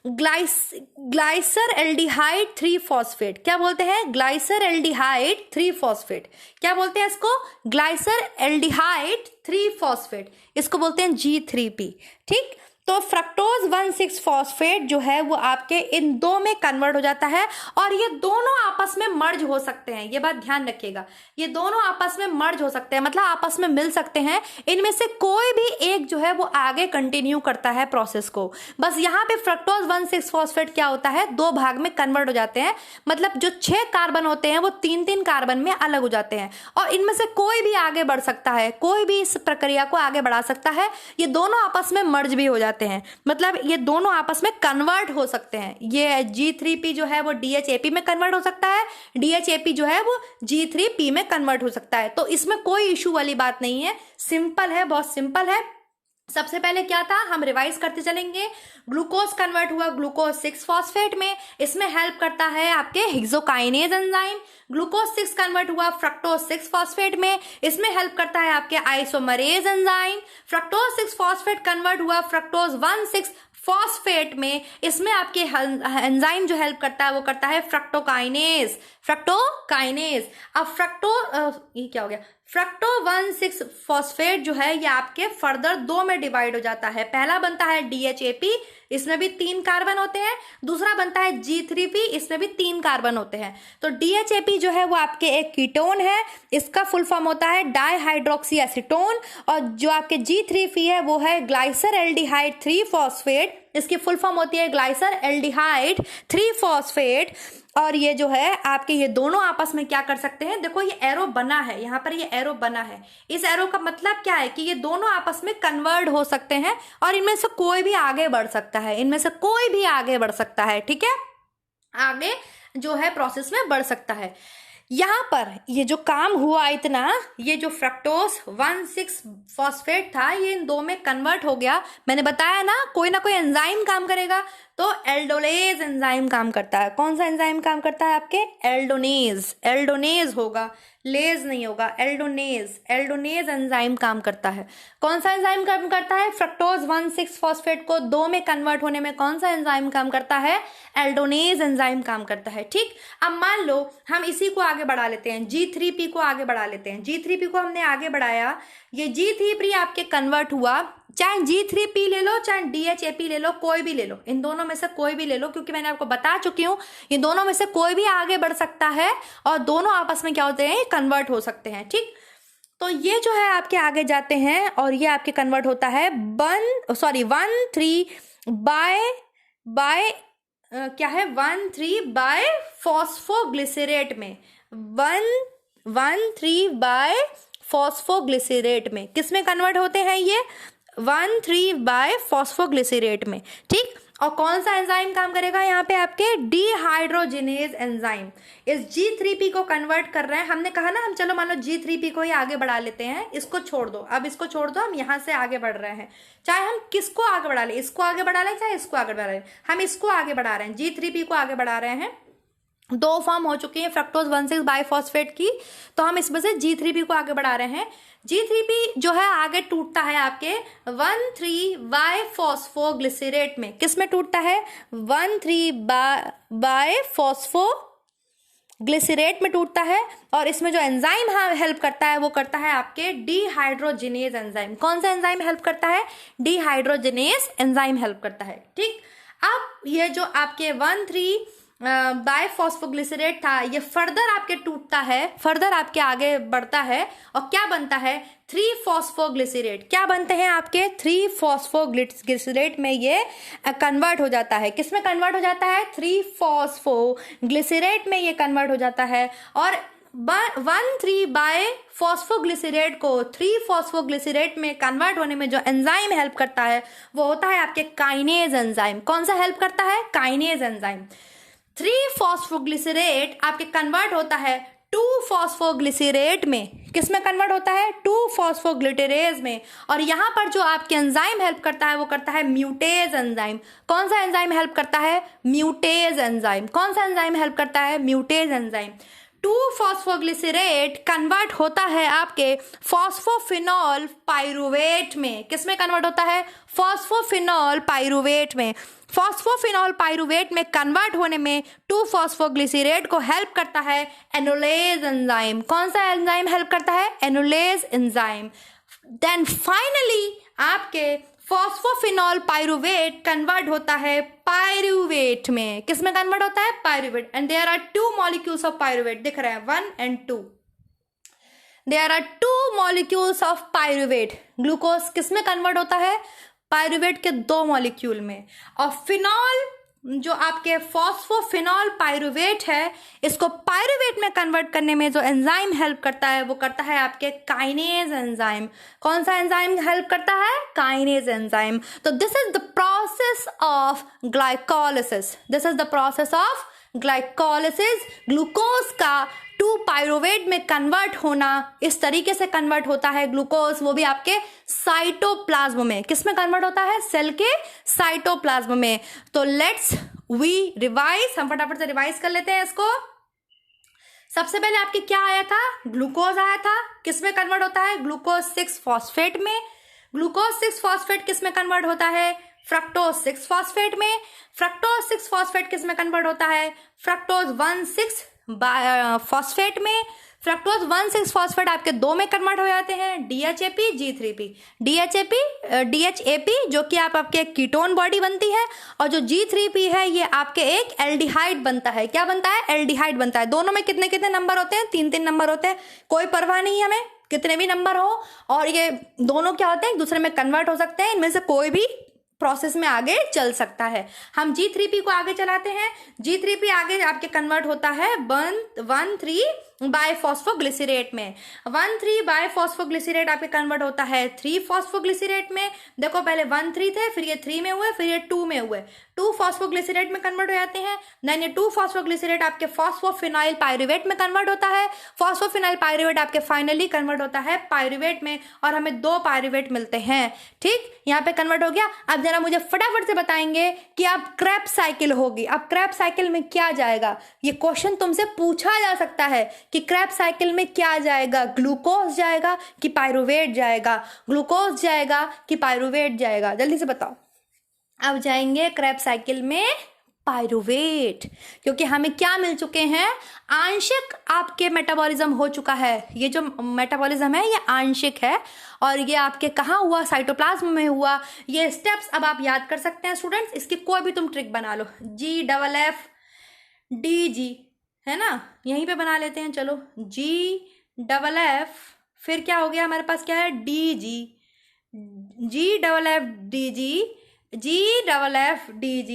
ग्लाइसर एल्डिहाइड 3 फॉस्फेट। क्या बोलते हैं? ग्लाइसर एल्डिहाइड 3 फॉस्फेट। क्या बोलते हैं इसको? ग्लाइसर एल्डिहाइड 3 फॉस्फेट। इसको बोलते हैं G3P। ठीक, तो फ्रक्टोज 1,6 फॉस्फेट जो है वो आपके इन दो में कन्वर्ट हो जाता है और ये दोनों आपस में मर्ज हो सकते हैं। ये बात ध्यान रखिएगा, ये दोनों आपस में मर्ज हो सकते हैं, मतलब आपस में मिल सकते हैं। इनमें से कोई भी एक जो है वो आगे कंटिन्यू करता है प्रोसेस को। बस यहाँ पे फ्रक्टोज 1,6 फॉस्फेट क्या होता है? 2 भाग में कन्वर्ट हो जाते हैं। मतलब जो 6 कार्बन होते हैं वो 3-3 कार्बन में अलग हो जाते हैं और इनमें से कोई भी आगे बढ़ सकता है, कोई भी इस प्रक्रिया को आगे बढ़ा सकता है। ये दोनों आपस में मर्ज भी हो जाते हैं, मतलब ये दोनों आपस में कन्वर्ट हो सकते हैं। ये G3P जो है वो DHAP में कन्वर्ट हो सकता है, DHAP जो है वो G3P में कन्वर्ट हो सकता है। तो इसमें कोई इशू वाली बात नहीं है, सिंपल है, बहुत सिंपल है। सबसे पहले क्या था, हम रिवाइज करते चलेंगे। ग्लूकोज कन्वर्ट हुआ ग्लूकोज 6 फॉस्फेट में, इसमें हेल्प करता है आपके हेक्सोकाइनेज एंजाइम। ग्लूकोज 6 कन्वर्ट हुआ फ्रक्टोज 6 फॉस्फेट में, इसमें हेल्प करता है आपके isomerase enzyme. Fructose 6 phosphate convert हुआ फ्रक्टोज 1,6 फॉस्फेट में, इसमें आपके एंजाइम जो हेल्प करता है वो करता है फ्रक्टोकाइनेज। अब ये क्या हो गया? फ्रक्टो 1,6 फॉस्फेट जो है ये आपके फर्दर 2 में डिवाइड हो जाता है। पहला बनता है DHAP, इसमें भी 3 कार्बन होते हैं। दूसरा बनता है G3P, इसमें भी 3 कार्बन होते हैं। तो DHAP जो है वो आपके एक कीटोन है, इसका फुल फॉर्म होता है डाईहाइड्रोक्सी एसीटोन। और जो आपके G3P है वो है ग्लाइसर एल्डिहाइड 3 फॉस्फेट, इसकी फुल फॉर्म होती है ग्लाइसर एल्डिहाइड 3 फॉस्फेट। और ये जो है आपके ये दोनों आपस में क्या कर सकते हैं? देखो ये एरो बना है, यहाँ पर ये एरो बना है। इस एरो का मतलब क्या है कि ये दोनों आपस में कन्वर्ट हो सकते हैं और इनमें से कोई भी आगे बढ़ सकता है, इनमें से कोई भी आगे बढ़ सकता है। ठीक है, आगे जो है प्रोसेस में बढ़ सकता है। यहाँ पर ये जो काम हुआ इतना, ये जो फ्रक्टोज 1,6 फॉस्फेट था ये इन 2 में कन्वर्ट हो गया। मैंने बताया ना कोई एंजाइम काम करेगा। तो एल्डोलेज एंजाइम काम करता है। कौन सा एंजाइम काम करता है आपके? एल्डोनेज, एल्डोनेज होगा, लेज नहीं होगा, एल्डोनेज, एल्डोनेज एंजाइम काम करता है। कौन सा एंजाइम काम करता है? फ्रक्टोज 1,6 फॉस्फेट को 2 में कन्वर्ट होने में कौन सा एंजाइम काम करता है? एल्डोनेज एंजाइम काम करता है। ठीक, अब मान लो हम इसी को आगे बढ़ा लेते हैं, G3P को आगे बढ़ा लेते हैं। G3P को हमने आगे बढ़ाया, ये G3P आपके कन्वर्ट हुआ, चाहे G3P ले लो चाहे DHAP ले लो, कोई भी ले लो, इन दोनों में से कोई भी ले लो, क्योंकि मैंने आपको बता चुकी हूँ ये दोनों में से कोई भी आगे बढ़ सकता है और दोनों आपस में क्या होते हैं? कन्वर्ट हो सकते हैं। ठीक, तो ये जो है आपके आगे जाते हैं और ये आपके कन्वर्ट होता है 1,3 बाय क्या है? 1,3 बाय फॉस्फोग्लिसरेट में, 1,3 बाय फॉस्फोग्लिसरेट में किस में कन्वर्ट होते हैं? ये 1,3 बाय फॉस्फोग्लिसरेट में। ठीक, और कौन सा एंजाइम काम करेगा यहाँ पे? आपके डिहाइड्रोजिनेज एंजाइम इस G3P को कन्वर्ट कर रहे हैं। हमने कहा ना, हम चलो मान लो G3P को ही आगे बढ़ा लेते हैं, इसको छोड़ दो, अब इसको छोड़ दो, हम यहाँ से आगे बढ़ रहे हैं। चाहे हम किसको आगे बढ़ा ले, इसको आगे बढ़ा लें चाहे इसको आगे बढ़ा लें, हम इसको आगे बढ़ा रहे हैं, G3P को आगे बढ़ा रहे हैं। 2 फॉर्म हो चुकी है फ्रक्टोज 1,6 बाइफॉस्फेट की, तो हम इसमें से G3P को आगे बढ़ा रहे हैं। G3P जो है आगे टूटता है आपके 1,3 बाय फॉस्फोग्लिसरेट में। किस में टूटता है? 1,3 बाय फॉस्फोग्लिसरेट में टूटता है। और इसमें जो एंजाइम हेल्प करता है वो करता है आपके डिहाइड्रोजिनेज एंजाइम। कौन सा एंजाइम हेल्प करता है? डिहाइड्रोजिनेज एंजाइम हेल्प करता है। ठीक, अब ये जो आपके 1,3 बाय फॉस्फोग्लिसरेट था, ये फर्दर आपके टूटता है, फर्दर आपके आगे बढ़ता है और क्या बनता है? 3 फॉस्फोग्लिसरेट। क्या बनते हैं आपके? 3 फॉस्फोग्लिसरेट में ये कन्वर्ट हो जाता है। किस में कन्वर्ट हो जाता है? 3 फॉस्फोग्लिसरेट में ये कन्वर्ट हो जाता है। और 1,3 बाय फॉस्फोग्लिसरेट को 3 फॉस्फोग्लिसरेट में कन्वर्ट होने में जो एंजाइम हेल्प करता है वो होता है आपके काइनेज एंजाइम। कौन सा हेल्प करता है? Kinase enzyme. 3 फॉस्फोग्लिसरेट आपके कन्वर्ट होता है 2 फॉस्फोग्लिसरेट में। किस में कन्वर्ट होता है? 2 फॉस्फोग्लिटरेज में। और यहाँ पर जो आपके एंजाइम हेल्प करता है वो करता है म्यूटेज एंजाइम। कौन सा एंजाइम हेल्प करता है? म्यूटेज एंजाइम। कौन सा एंजाइम हेल्प करता है? म्यूटेज एंजाइम। 2 फॉस्फोग्लिसरेट कन्वर्ट होता है आपके फॉस्फोफिनॉल पाइरुवेट में। किस में कन्वर्ट होता है? फॉस्फोफिनॉल पाइरुवेट में। फॉस्फोफिनॉल पाइरुवेट में कन्वर्ट होने में 2 फॉस्फोग्लिसरेट को हेल्प करता है एनोलेज एंजाइम। कौन सा एंजाइम हेल्प करता है? एनोलेज एंजाइम। देन फाइनली आपके फॉस्फोफिनॉल पाइरुवेट कन्वर्ट होता है पाइरुवेट में। किस में कन्वर्ट होता है? Pyruvate. And there are 2 molecules of pyruvate, दिख रहे हैं 1 and 2। There are 2 molecules of pyruvate. Glucose किस में कन्वर्ट होता है? पाइरुवेट के 2 मॉलिक्यूल में। और फिनॉल जो आपके फॉस्फोफिनॉल पाइरुवेट है, इसको पाइरुवेट में कन्वर्ट करने में जो एंजाइम हेल्प करता है वो करता है आपके काइनेज एंजाइम। कौन सा एंजाइम हेल्प करता है? Kinase enzyme. तो this is the process of glycolysis. This is the process of glycolysis. Glucose का 2 पाइरुवेट में कन्वर्ट होना, इस तरीके से कन्वर्ट होता है ग्लूकोज, वो भी आपके साइटोप्लाज्म में। किस में कन्वर्ट होता है? सेल के साइटोप्लाज्म में। तो लेट्स वी रिवाइज, हम फटाफट से रिवाइज कर लेते हैं इसको। सबसे पहले आपके क्या आया था? ग्लूकोज आया था। किस में कन्वर्ट होता है? ग्लूकोज 6 फॉस्फेट में। ग्लूकोज 6 फॉस्फेट किस में कन्वर्ट होता है? फ्रक्टोज 6 फॉस्फेट में। फ्रक्टोज 6 फॉस्फेट किस में कन्वर्ट होता है? फ्रक्टोज 1,6 फॉस्फेट में। फ्रक्टोज 1,6 फॉस्फेट आपके 2 में कन्वर्ट हो जाते हैं, DHAP, G3P। DHAP जो कि आपके कीटोन बॉडी बनती है, और जो G3P है ये आपके एक एल्डिहाइड बनता है। क्या बनता है? एल्डिहाइड बनता है। दोनों में कितने कितने नंबर होते हैं? 3-3 नंबर होते हैं। कोई परवाह नहीं हमें कितने भी नंबर हो, और ये दोनों क्या होते हैं? एक दूसरे में कन्वर्ट हो सकते हैं। इनमें से कोई भी प्रोसेस में आगे चल सकता है। हम G3P को आगे चलाते हैं। G3P आगे आपके कन्वर्ट होता है 1,3 बायफॉस्फोग्लिसरेट में। 1,3 बायफॉस्फोग्लिसरेट आपके कन्वर्ट होता है 3 फॉस्फोग्लिसरेट में। देखो पहले 1,3 थे, फिर ये 3 में हुए, फिर ये 2 में हुए, 2 फॉस्फोग्लिसरेट में कन्वर्ट हो जाते हैं। देन ये 2 फॉस्फोग्लिसरेट आपके फॉस्फोफिनाइल पायरुवेट में कन्वर्ट होता है। फॉस्फोफिनाइल पायरुवेट आपके फाइनली कन्वर्ट होता है पायरुवेट में, और हमें 2 पायरुवेट मिलते हैं। ठीक, यहाँ पे कन्वर्ट हो गया। अब जरा मुझे फटाफट से बताएंगे कि अब क्रेब्स साइकिल होगी। अब क्रेब्स साइकिल में क्या जाएगा, ये क्वेश्चन तुमसे पूछा जा सकता है कि क्रेब्स साइकिल में क्या जाएगा, ग्लूकोज जाएगा कि पायरुवेट जाएगा, ग्लूकोज जाएगा कि पायरुवेट जाएगा, जल्दी से बताओ। अब जाएंगे क्रेब्स साइकिल में पायरुवेट, क्योंकि हमें क्या मिल चुके हैं, आंशिक आपके मेटाबॉलिज्म हो चुका है। ये जो मेटाबॉलिज्म है ये आंशिक है, और ये आपके कहाँ हुआ, साइटोप्लाज्म में हुआ। ये स्टेप्स अब आप याद कर सकते हैं स्टूडेंट्स, इसकी कोई भी तुम ट्रिक बना लो, GFFDG है ना, यहीं पे बना लेते हैं। चलो GFF, फिर क्या हो गया हमारे पास, क्या है, DG, GFFDG, GFFDG,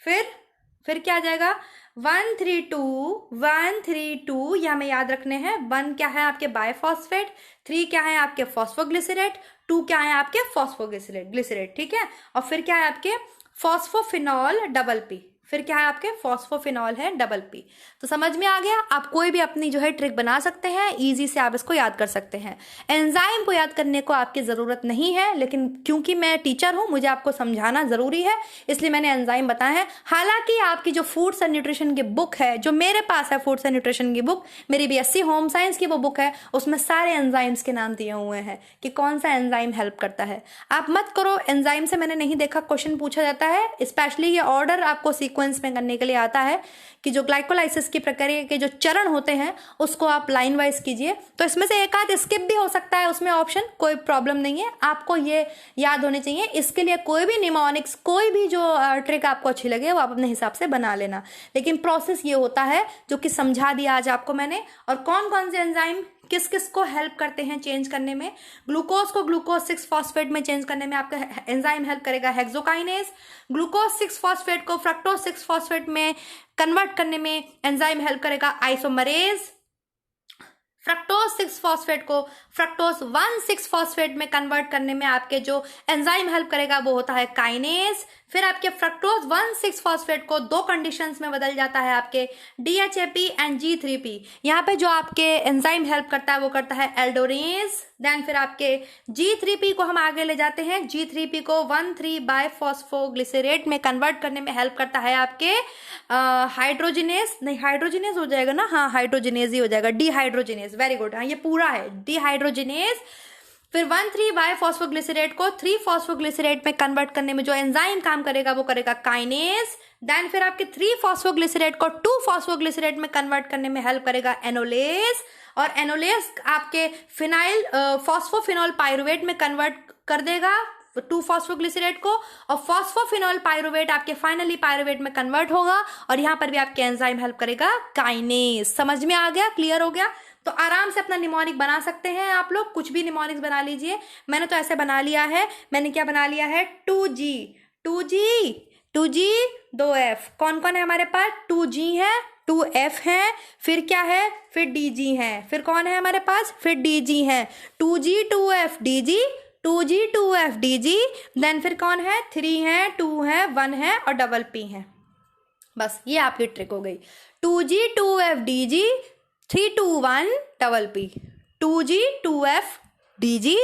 फिर क्या आ जाएगा, 132, ये हमें याद रखने हैं। 1 क्या है आपके बायफॉस्फेट, 3 क्या है आपके फॉस्फोग्लिसरेट, 2 क्या है आपके फॉस्फोग्लिसरेट, ठीक है, और फिर क्या है आपके फॉस्फोफिनॉल डबल पी, फिर क्या है आपके फॉस्फोफिनॉल है डबल पी। तो समझ में आ गया, आप कोई भी अपनी जो है ट्रिक बना सकते हैं, इजी से आप इसको याद कर सकते हैं। एंजाइम को याद करने को आपकी ज़रूरत नहीं है, लेकिन क्योंकि मैं टीचर हूँ मुझे आपको समझाना ज़रूरी है, इसलिए मैंने एंजाइम बताया है। हालांकि आपकी जो फूड्स एंड न्यूट्रिशन की बुक है, जो मेरे पास है फूड्स एंड न्यूट्रिशन की बुक, मेरी BSc होम साइंस की वो बुक है, उसमें सारे एंजाइम्स के नाम दिए हुए हैं कि कौन सा एंजाइम हेल्प करता है। आप मत करो एंजाइम से मैंने नहीं देखा क्वेश्चन पूछा जाता है, स्पेशली ये ऑर्डर आपको सीक्वेंस में करने के लिए आता है कि जो ग्लाइकोलाइसिस की प्रक्रिया के जो चरण होते हैं उसको आप लाइन वाइज कीजिए। तो इसमें से एक आध स्किप भी हो सकता है उसमें ऑप्शन, कोई प्रॉब्लम नहीं है, आपको ये याद होनी चाहिए। इसके लिए कोई भी निमोनिक्स, कोई भी जो ट्रिक आपको अच्छी लगे वो आप अपने हिसाब से बना लेना, लेकिन प्रोसेस ये होता है जो कि समझा दिया आज आपको मैंने। और कौन कौन से एंजाइम किस किस को हेल्प करते हैं चेंज करने में, ग्लूकोज को ग्लूकोज 6 फॉस्फेट में चेंज करने में आपका एंजाइम हेल्प करेगा हेक्सोकाइनेज, ग्लूकोज 6 फॉस्फेट को फ्रक्टोज 6 फॉस्फेट में कन्वर्ट करने में एंजाइम हेल्प करेगा आइसोमरेज, फ्रक्टोज 6 फॉस्फेट को फ्रक्टोज 1,6 फॉस्फेट में कन्वर्ट करने में आपके जो एंजाइम हेल्प करेगा वो होता है काइनेज। फिर आपके फ्रक्टोज 1,6 फॉस्फेट को 2 कंडीशंस में बदल जाता है आपके DHAP एंड G3P। यहाँ पे जो आपके एंजाइम हेल्प करता है वो करता है एल्डोरेज। देन फिर आपके G3P को हम आगे ले जाते हैं, G3P को 1,3 बायफॉस्फोग्लिसरेट में कन्वर्ट करने में हेल्प करता है आपके हाइड्रोजिनेज, नहीं हाइड्रोजिनेज हो जाएगा ना, हाँ हाइड्रोजिनेज ही हो जाएगा, डिहाइड्रोजिनेज, वेरी गुड, हाँ ये पूरा है डिहाइड्रोजिनेज। फिर 1,3 बायफॉस्फोग्लिसरेट को 3 फॉस्फोग्लिसरेट में कन्वर्ट करने में जो एंजाइम काम करेगा वो करेगा काइनेज। देन फिर आपके 3 फॉस्फोग्लिसरेट को 2 फॉस्फोग्लिसरेट में कन्वर्ट करने में हेल्प करेगा एनोलेज, और एनोलेज आपके फिनाइल फॉस्फोफिनॉल पायरुवेट में कन्वर्ट कर देगा 2 फॉस्फोग्लिसरेट को, और फॉस्फोफिनॉल पायरुवेट आपके फाइनली पायरुवेट में कन्वर्ट होगा, और यहाँ पर भी आपके एंजाइम हेल्प करेगा काइनेज। समझ में आ गया, क्लियर हो गया? तो आराम से अपना निमोनिक बना सकते हैं आप लोग, कुछ भी निमोनिक्स बना लीजिए। मैंने तो ऐसे बना लिया है, मैंने क्या बना लिया है, 2G 2F। कौन कौन है हमारे पास, 2G है, 2F है, फिर क्या है, फिर DG है, फिर कौन है हमारे पास, फिर DG है, 2G 2F DG, 2G 2F DG। Then फिर कौन है, 3 है, 2 है, 1 है और डबल P है। बस ये आपकी ट्रिक हो गई, 2G 2F DG 3 2 1 double P, 2G 2F DG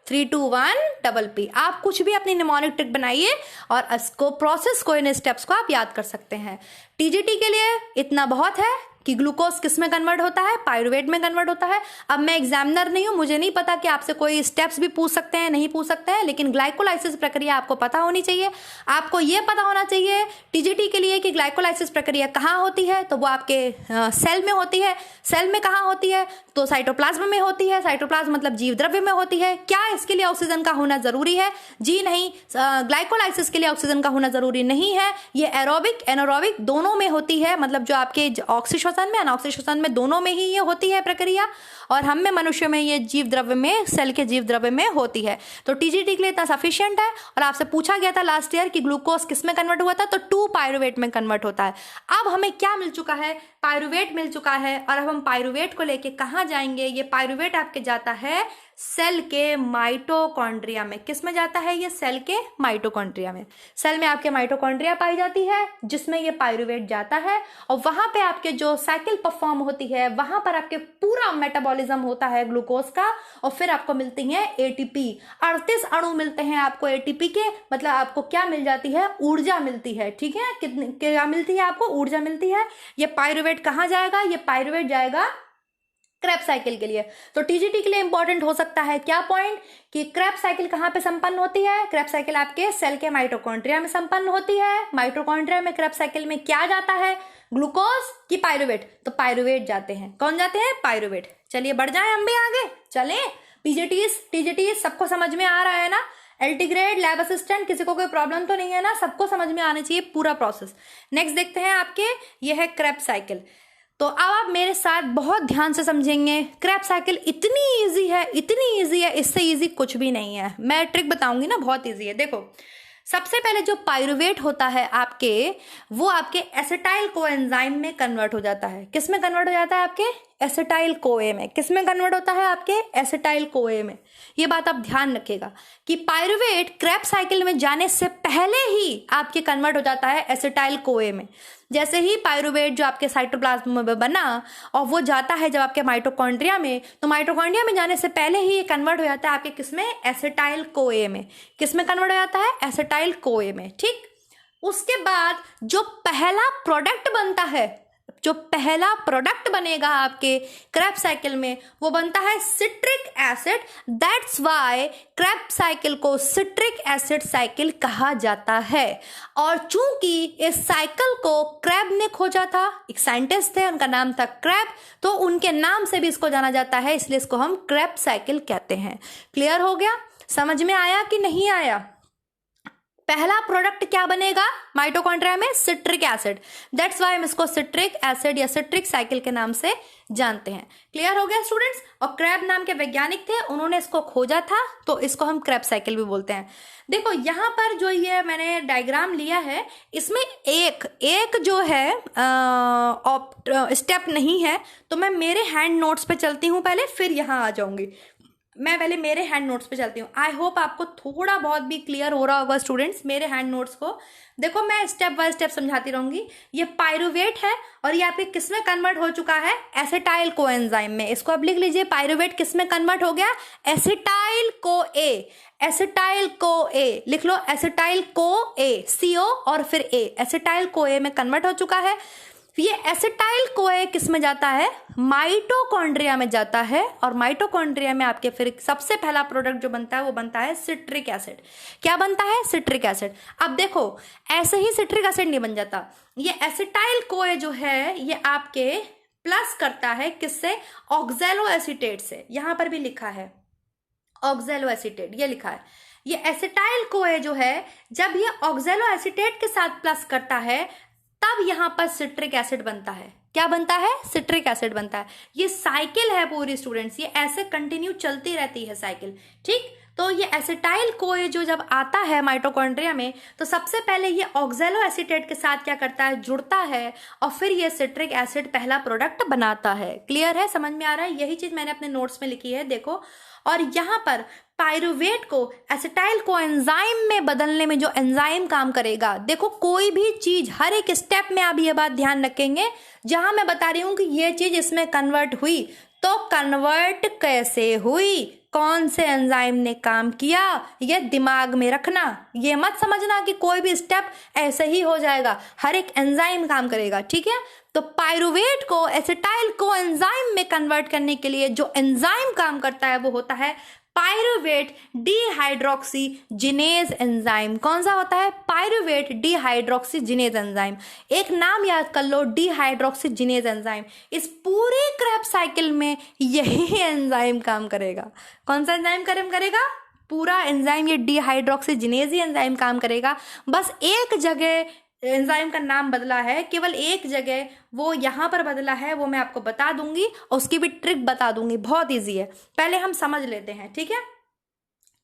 3 2 1 double P। आप कुछ भी अपनी निमोनिक ट्रिक बनाइए और इसको प्रोसेस को, इन स्टेप्स को आप याद कर सकते हैं। TGT के लिए इतना बहुत है कि ग्लूकोज किस में कन्वर्ट होता है, पायरुवेट में कन्वर्ट होता है। अब मैं एग्जामिनर नहीं हूँ, मुझे नहीं पता कि आपसे कोई स्टेप्स भी पूछ सकते हैं, नहीं पूछ सकते हैं, लेकिन ग्लाइकोलाइसिस प्रक्रिया आपको पता होनी चाहिए। आपको ये पता होना चाहिए टीजीटी के लिए कि ग्लाइकोलाइसिस प्रक्रिया कहाँ होती है, तो वो आपके सेल में होती है। सेल में कहाँ होती है, तो साइटोप्लाज्म में होती है। साइटोप्लाज्म मतलब जीव द्रव्य में होती है। क्या इसके लिए ऑक्सीजन का होना जरूरी है? जी नहीं, ग्लाइकोलाइसिस के लिए ऑक्सीजन का होना जरूरी नहीं है। ये एरोबिक एनारोबिक दोनों में होती है, मतलब जो आपके ऑक्सीजन श्वसन में, अनॉक्सिक श्वसन में, दोनों में ही ये होती है प्रक्रिया। और हम में, मनुष्य में, ये जीव द्रव्य में, सेल के जीव द्रव्य में होती है। तो टीजीटी के लिए इतना सफिशिएंट है। और आपसे पूछा गया था लास्ट ईयर कि ग्लूकोज किस में कन्वर्ट हुआ था, तो 2 पायरुवेट में कन्वर्ट होता है। अब हमें क्या मिल चुका है, पायरुवेट मिल चुका है। और अब हम पायरुवेट को लेके कहाँ जाएंगे, ये पायरुवेट आपके जाता है सेल के माइटोकॉन्ड्रिया में। किस में जाता है ये, सेल के माइटोकॉन्ड्रिया में। सेल में आपके माइटोकॉन्ड्रिया पाई जाती है जिसमें ये पायरुवेट जाता है, और वहां पे आपके जो साइकिल परफॉर्म होती है, वहां पर आपके पूरा मेटाबॉलिज्म होता है ग्लूकोज का, और फिर आपको मिलती है एटीपी। 38 अणु मिलते हैं आपको एटीपी के, मतलब आपको क्या मिल जाती है, ऊर्जा मिलती है। ठीक है, कितनी क्या मिलती है आपको, ऊर्जा मिलती है। ये पायरुवेट कहाँ जाएगा, ये पायरुवेट जाएगा क्रेब्स साइकिल के लिए। तो टीजीटी के लिए इंपॉर्टेंट हो सकता है क्या पॉइंट, कि क्रेब्स साइकिल कहाँ पे संपन्न होती है, क्रेब्स साइकिल आपके सेल के माइटोकॉन्ड्रिया में संपन्न होती है। माइटोकॉन्ड्रिया में क्रेब्स साइकिल में क्या जाता है, ग्लूकोज की पायरुवेट, तो पायरुवेट जाते हैं। कौन जाते हैं, पायरुवेट। चलिए बढ़ जाए हम भी आगे, चलें। पीजीटीज टीजीटीज सबको समझ में आ रहा है ना, एल्टीग्रेड, लैब असिस्टेंट, किसी को कोई प्रॉब्लम तो नहीं है ना, सबको समझ में आना चाहिए पूरा प्रोसेस। नेक्स्ट देखते हैं आपके, ये है क्रेब्स साइकिल। तो अब आप मेरे साथ बहुत ध्यान से समझेंगे। क्रेब्स साइकिल इतनी इजी है, इतनी इजी है, इससे इजी कुछ भी नहीं है। मैं ट्रिक बताऊंगी ना, बहुत इजी है। देखो, सबसे पहले जो पायरुवेट होता है आपके, वो आपके एसिटाइल कोएंजाइम में कन्वर्ट हो जाता है। किस में कन्वर्ट हो जाता है, आपके एसिटाइल कोए में। किस में कन्वर्ट होता है, आपके एसिटाइल कोए में। ये बात आप ध्यान रखिएगा कि पायरुवेट क्रेब्स साइकिल में जाने से पहले ही आपके कन्वर्ट हो जाता है एसिटाइल कोए में। जैसे ही पायरुवेट जो आपके साइटोप्लाज्म में बना और वो जाता है जब आपके माइटोकॉन्ड्रिया में, तो माइटोकॉन्ड्रिया में जाने से पहले ही ये कन्वर्ट हो जाता है आपके किसमें, एसिटाइल कोए में। किसमें कन्वर्ट हो जाता है, एसिटाइल कोए में। ठीक, उसके बाद जो पहला प्रोडक्ट बनता है, जो पहला प्रोडक्ट बनेगा आपके क्रेब्स साइकिल में, वो बनता है citric acid. That's why Krebs cycle को सिट्रिक एसिड साइकिल कहा जाता है। और चूंकि इस साइकिल को क्रेब ने खोजा था, एक साइंटिस्ट थे, उनका नाम था क्रेब, तो उनके नाम से भी इसको जाना जाता है, इसलिए इसको हम क्रेब साइकिल कहते हैं। क्लियर हो गया, समझ में आया कि नहीं आया। पहला प्रोडक्ट क्या बनेगा माइटोकॉन्ड्रिया में, सिट्रिक एसिड। दैट्स वाई हम इसको सिट्रिक एसिड या सिट्रिक साइकिल के नाम से जानते हैं। क्लियर हो गया स्टूडेंट्स। और क्रेब नाम के वैज्ञानिक थे, उन्होंने इसको खोजा था, तो इसको हम क्रेब साइकिल भी बोलते हैं। देखो यहाँ पर जो ये मैंने डायग्राम लिया है, इसमें एक जो है स्टेप नहीं है, तो मैं मेरे हैंड नोट्स पे चलती हूँ पहले, फिर यहाँ आ जाऊंगी। मैं पहले मेरे हैंड नोट्स पे चलती हूँ। आई होप आपको थोड़ा बहुत भी क्लियर हो रहा होगा स्टूडेंट्स मेरे हैंड नोट्स को। देखो, मैं स्टेप बाय स्टेप समझाती रहूंगी। ये पायरुवेट है और ये आपके किस में कन्वर्ट हो चुका है, एसिटाइल कोएंजाइम में। इसको आप लिख लीजिए, पायरुवेट किस में कन्वर्ट हो गया, एसिटाइल को ए। एसिटाइल को ए लिख लो, एसिटाइल को ए, CO और फिर ए, एसिटाइल को ए में कन्वर्ट हो चुका है। ये एसिटाइल कोए किस में जाता है, माइटोकॉन्ड्रिया में जाता है। और माइटोकॉन्ड्रिया में आपके फिर सबसे पहला प्रोडक्ट जो बनता है वो बनता है सिट्रिक एसिड। क्या बनता है, सिट्रिक एसिड। अब देखो, ऐसे ही सिट्रिक एसिड नहीं बन जाता। ये एसिटाइल कोए जो है ये आपके प्लस करता है किससे, ऑक्सैलो एसीटेट से। यहां पर भी लिखा है ऑक्सैलो एसीटेट, ये लिखा है। ये एसिटाइल कोए जो है, जब ये ऑक्सैलो एसीटेट के साथ प्लस करता है, तब यहां पर सिट्रिक एसिड बनता है। क्या बनता है, सिट्रिक एसिड बनता है। ये साइकिल है पूरी स्टूडेंट्स, ये ऐसे कंटिन्यू चलती रहती है साइकिल। ठीक, तो ये एसिटाइल कोए जो जब आता है माइटोकॉन्ड्रिया में, तो सबसे पहले ये ऑक्सैलो एसीटेट के साथ क्या करता है, जुड़ता है, और फिर ये सिट्रिक एसिड पहला प्रोडक्ट बनाता है। क्लियर है, समझ में आ रहा है। यही चीज मैंने अपने नोट्स में लिखी है, देखो। और यहाँ पर पायरुवेट को एसिटाइल कोएंजाइम में बदलने में जो एंजाइम काम करेगा, देखो कोई भी चीज हर एक स्टेप में आप ये बात ध्यान रखेंगे। जहां मैं बता रही हूं कि ये चीज इसमें कन्वर्ट हुई, तो कन्वर्ट कैसे हुई, कौन से एंजाइम ने काम किया, ये दिमाग में रखना। ये मत समझना कि कोई भी स्टेप ऐसे ही हो जाएगा, हर एक एंजाइम काम करेगा। ठीक है, तो पायरुवेट को एसिटाइल कोएंजाइम में कन्वर्ट करने के लिए जो एंजाइम काम करता है वो होता है पायरुवेट डिहाइड्रोक्सीजिनेज एंजाइम। कौन सा होता है, पायरुवेट डिहाइड्रोक्सीजिनेज एंजाइम। एक नाम याद कर लो, डिहाइड्रोक्सीजिनेज एंजाइम। इस पूरे क्रेब्स साइकिल में यही एंजाइम काम करेगा। कौन सा एंजाइम काम करेगा, पूरा एंजाइम ये डिहाइड्रोक्सीजिनेज ही एंजाइम काम करेगा। बस एक जगह एंजाइम का नाम बदला है, केवल एक जगह वो यहाँ पर बदला है, वो मैं आपको बता दूंगी और उसकी भी ट्रिक बता दूंगी, बहुत ईजी है। पहले हम समझ लेते हैं, ठीक है।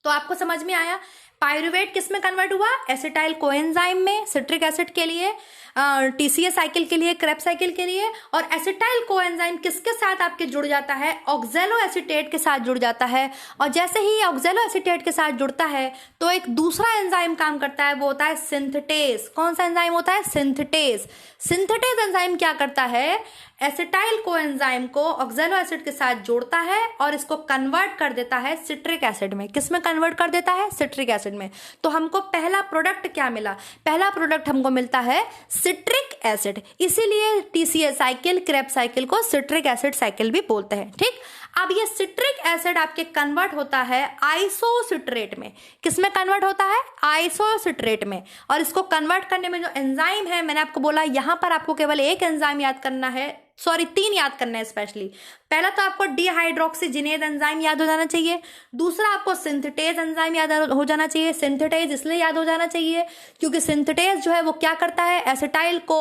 तो आपको समझ में आया पायरुवेट किस में कन्वर्ट हुआ, एसिटाइल कोएंजाइम में, सिट्रिक एसिड के लिए, टीसीए साइकिल के लिए, क्रेब्स साइकिल के लिए। और एसिटाइल कोएंजाइम किसके साथ आपके जुड़ जाता है, ऑक्जेलो एसीटेट के साथ जुड़ जाता है। और जैसे ही ऑक्जेलो एसीटेट के साथ जुड़ता है तो एक दूसरा एंजाइम काम करता है, वो होता है सिंथेटेज। कौन सा एंजाइम होता है, सिंथेटेज। सिंथेटेज एंजाइम क्या करता है, एसिटाइल कोएंजाइम को ऑक्जेलो एसिड के साथ जोड़ता है और इसको कन्वर्ट कर देता है सिट्रिक एसिड में। किस में कन्वर्ट कर देता है, सिट्रिक एसिड में। तो हमको पहला प्रोडक्ट क्या मिला, पहला प्रोडक्ट हमको मिलता है सिट्रिक एसिड। इसीलिए टीसीए साइकिल, क्रेब्स साइकिल को सिट्रिक एसिड साइकिल भी बोलते हैं, ठीक। अब ये सिट्रिक एसिड आपके कन्वर्ट होता है आइसोसिट्रेट में। किस में कन्वर्ट होता है, आइसोसिट्रेट में। और इसको कन्वर्ट करने में जो एंजाइम है, मैंने आपको बोला यहां पर आपको केवल एक एंजाइम याद करना है, सॉरी 3 याद करना है स्पेशली। पहला तो आपको डिहाइड्रोक्सीजिनेज एंजाइम याद हो जाना चाहिए, दूसरा आपको सिंथेटेज एंजाइम याद हो जाना चाहिए। सिंथेटेज इसलिए याद हो जाना चाहिए क्योंकि सिंथेटेज जो है वो क्या करता है, एसिटाइल को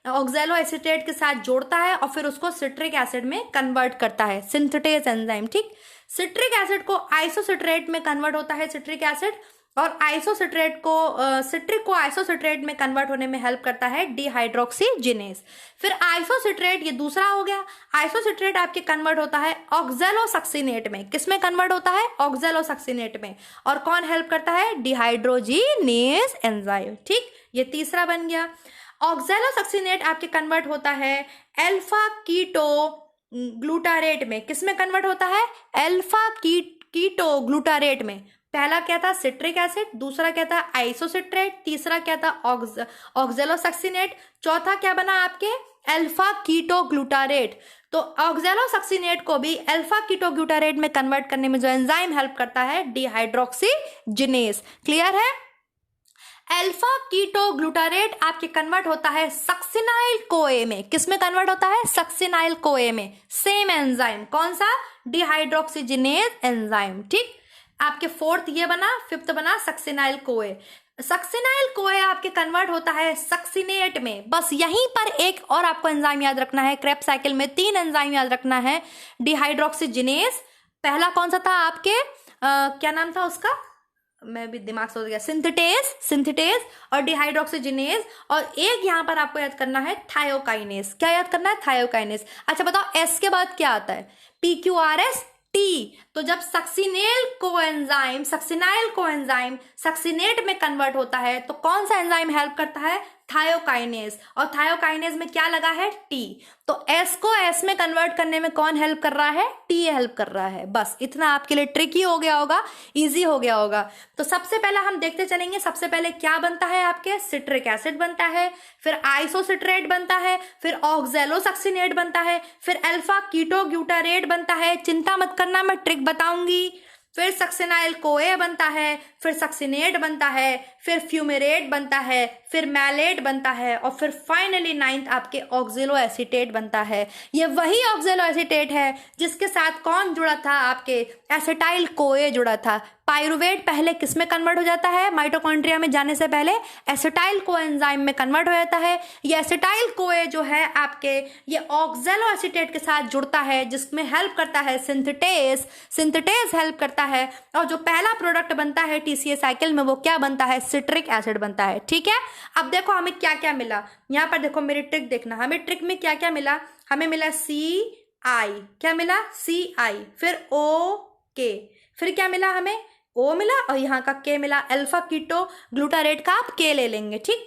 ऑक्जेलो एसीटेट के साथ जोड़ता है और फिर उसको सिट्रिक एसिड में कन्वर्ट करता है, सिंथेटेज एंजाइम, ठीक। सिट्रिक एसिड को आइसोसिट्रेट में कन्वर्ट होता है सिट्रिक एसिड, और आइसोसिट्रेट को सिट्रिक को आइसोसिट्रेट में कन्वर्ट होने में हेल्प करता है डिहाइड्रोक्सीजिनेज। फिर आइसोसिट्रेट, ये दूसरा हो गया। आइसोसिट्रेट आपके कन्वर्ट होता है ऑक्जेलोसक्सिनेट में। किस में कन्वर्ट होता है, ऑक्जेलोसक्सिनेट में। और कौन हेल्प करता है, डिहाइड्रोजिनेज एंजाइम, ठीक। ये तीसरा बन गया। ऑक्जेलोसक्सिनेट आपके कन्वर्ट होता है अल्फा कीटो ग्लूटारेट में। किस में कन्वर्ट होता है, अल्फा कीटो ग्लूटारेट में। पहला क्या था, सिट्रिक एसिड, दूसरा क्या था, आइसोसिट्रेट, तीसरा क्या था, ऑक्जेलोसक्सिनेट, चौथा क्या बना आपके, अल्फा कीटो ग्लूटारेट। तो ऑक्जेलोसक्सिनेट को भी अल्फा कीटो ग्लूटारेट में कन्वर्ट करने में जो एंजाइम हेल्प करता है, डिहाइड्रोक्सीजिनेज। क्लियर है। अल्फा कीटो ग्लूटारेट आपके कन्वर्ट होता है सक्सिनाइल कोए में। किस में कन्वर्ट होता है, सक्सिनाइल कोए में। सेम एंजाइम, कौन सा, डिहाइड्रोक्सीजिनेज एंजाइम, ठीक। आपके फोर्थ ये बना, फिफ्थ बना सक्सिनाइल कोए। सक्सिनाइल कोए आपके कन्वर्ट होता है सक्सिनेट में। बस यहीं पर एक और आपको एंजाइम याद रखना है, क्रेब्स साइकिल में 3 एंजाइम याद रखना है, डिहाइड्रोक्सीजिनेज। पहला कौन सा था आपके, क्या नाम था उसका, मैं भी दिमाग से हो गया, सिंथेटेज और डिहाइड्रोक्सीजिनेज। और एक यहां पर आपको याद करना है थायोकाइनेज। क्या याद करना है, थायोकाइनेज। अच्छा बताओ एस के बाद क्या आता है, PQRS टी। तो जब सक्सिनाइल कोएंजाइम सक्सिनेट में कन्वर्ट होता है तो कौन सा एंजाइम हेल्प करता है, थायोकाइनेज। और थायोकाइनेज में क्या लगा है, टी। तो एस को एस में कन्वर्ट करने में कौन हेल्प कर रहा है, टी हेल्प कर रहा है। बस इतना आपके लिए ट्रिकी हो गया होगा, इजी हो गया होगा। तो सबसे पहला हम देखते चलेंगे, सबसे पहले क्या बनता है आपके, सिट्रिक एसिड बनता है, फिर आइसोसिट्रेट बनता है, फिर ऑक्जेलोसक्सिनेट बनता है, फिर अल्फा कीटो ग्लूटारेट बनता है। चिंता मत करना, मैं ट्रिक बताऊंगी। फिर सक्सिनाइल कोए बनता है, फिर सक्सिनेट बनता है, फिर फ्यूमेरेट बनता है, फिर मैलेट बनता है, और फिर फाइनली 9th आपके ऑक्जेलो एसीटेट बनता है। ये वही ऑक्जेलो एसीटेट है जिसके साथ कौन जुड़ा था, आपके एसिटाइल कोए जुड़ा था। पायरुवेट पहले किस में कन्वर्ट हो जाता है, माइटोकॉन्ड्रिया में जाने से पहले एसिटाइल कोएंजाइम में कन्वर्ट हो जाता है। ये एसिटाइल कोए जो है आपके, ये ऑक्जेलो एसीटेट के साथ जुड़ता है जिसमें हेल्प करता है सिंथेटेज हेल्प करता है। और जो पहला प्रोडक्ट बनता है टीसीए साइकिल में, वो क्या बनता है, सिट्रिक एसिड बनता है, ठीक है। अब देखो हमें क्या क्या मिला, यहाँ पर देखो मेरी ट्रिक देखना, हमें ट्रिक में क्या क्या मिला, हमें मिला CI, क्या मिला, CI, फिर OK, फिर क्या मिला, हमें O मिला, और यहाँ का K मिला, अल्फा कीटो ग्लूटारेट का आप K ले लेंगे, ठीक।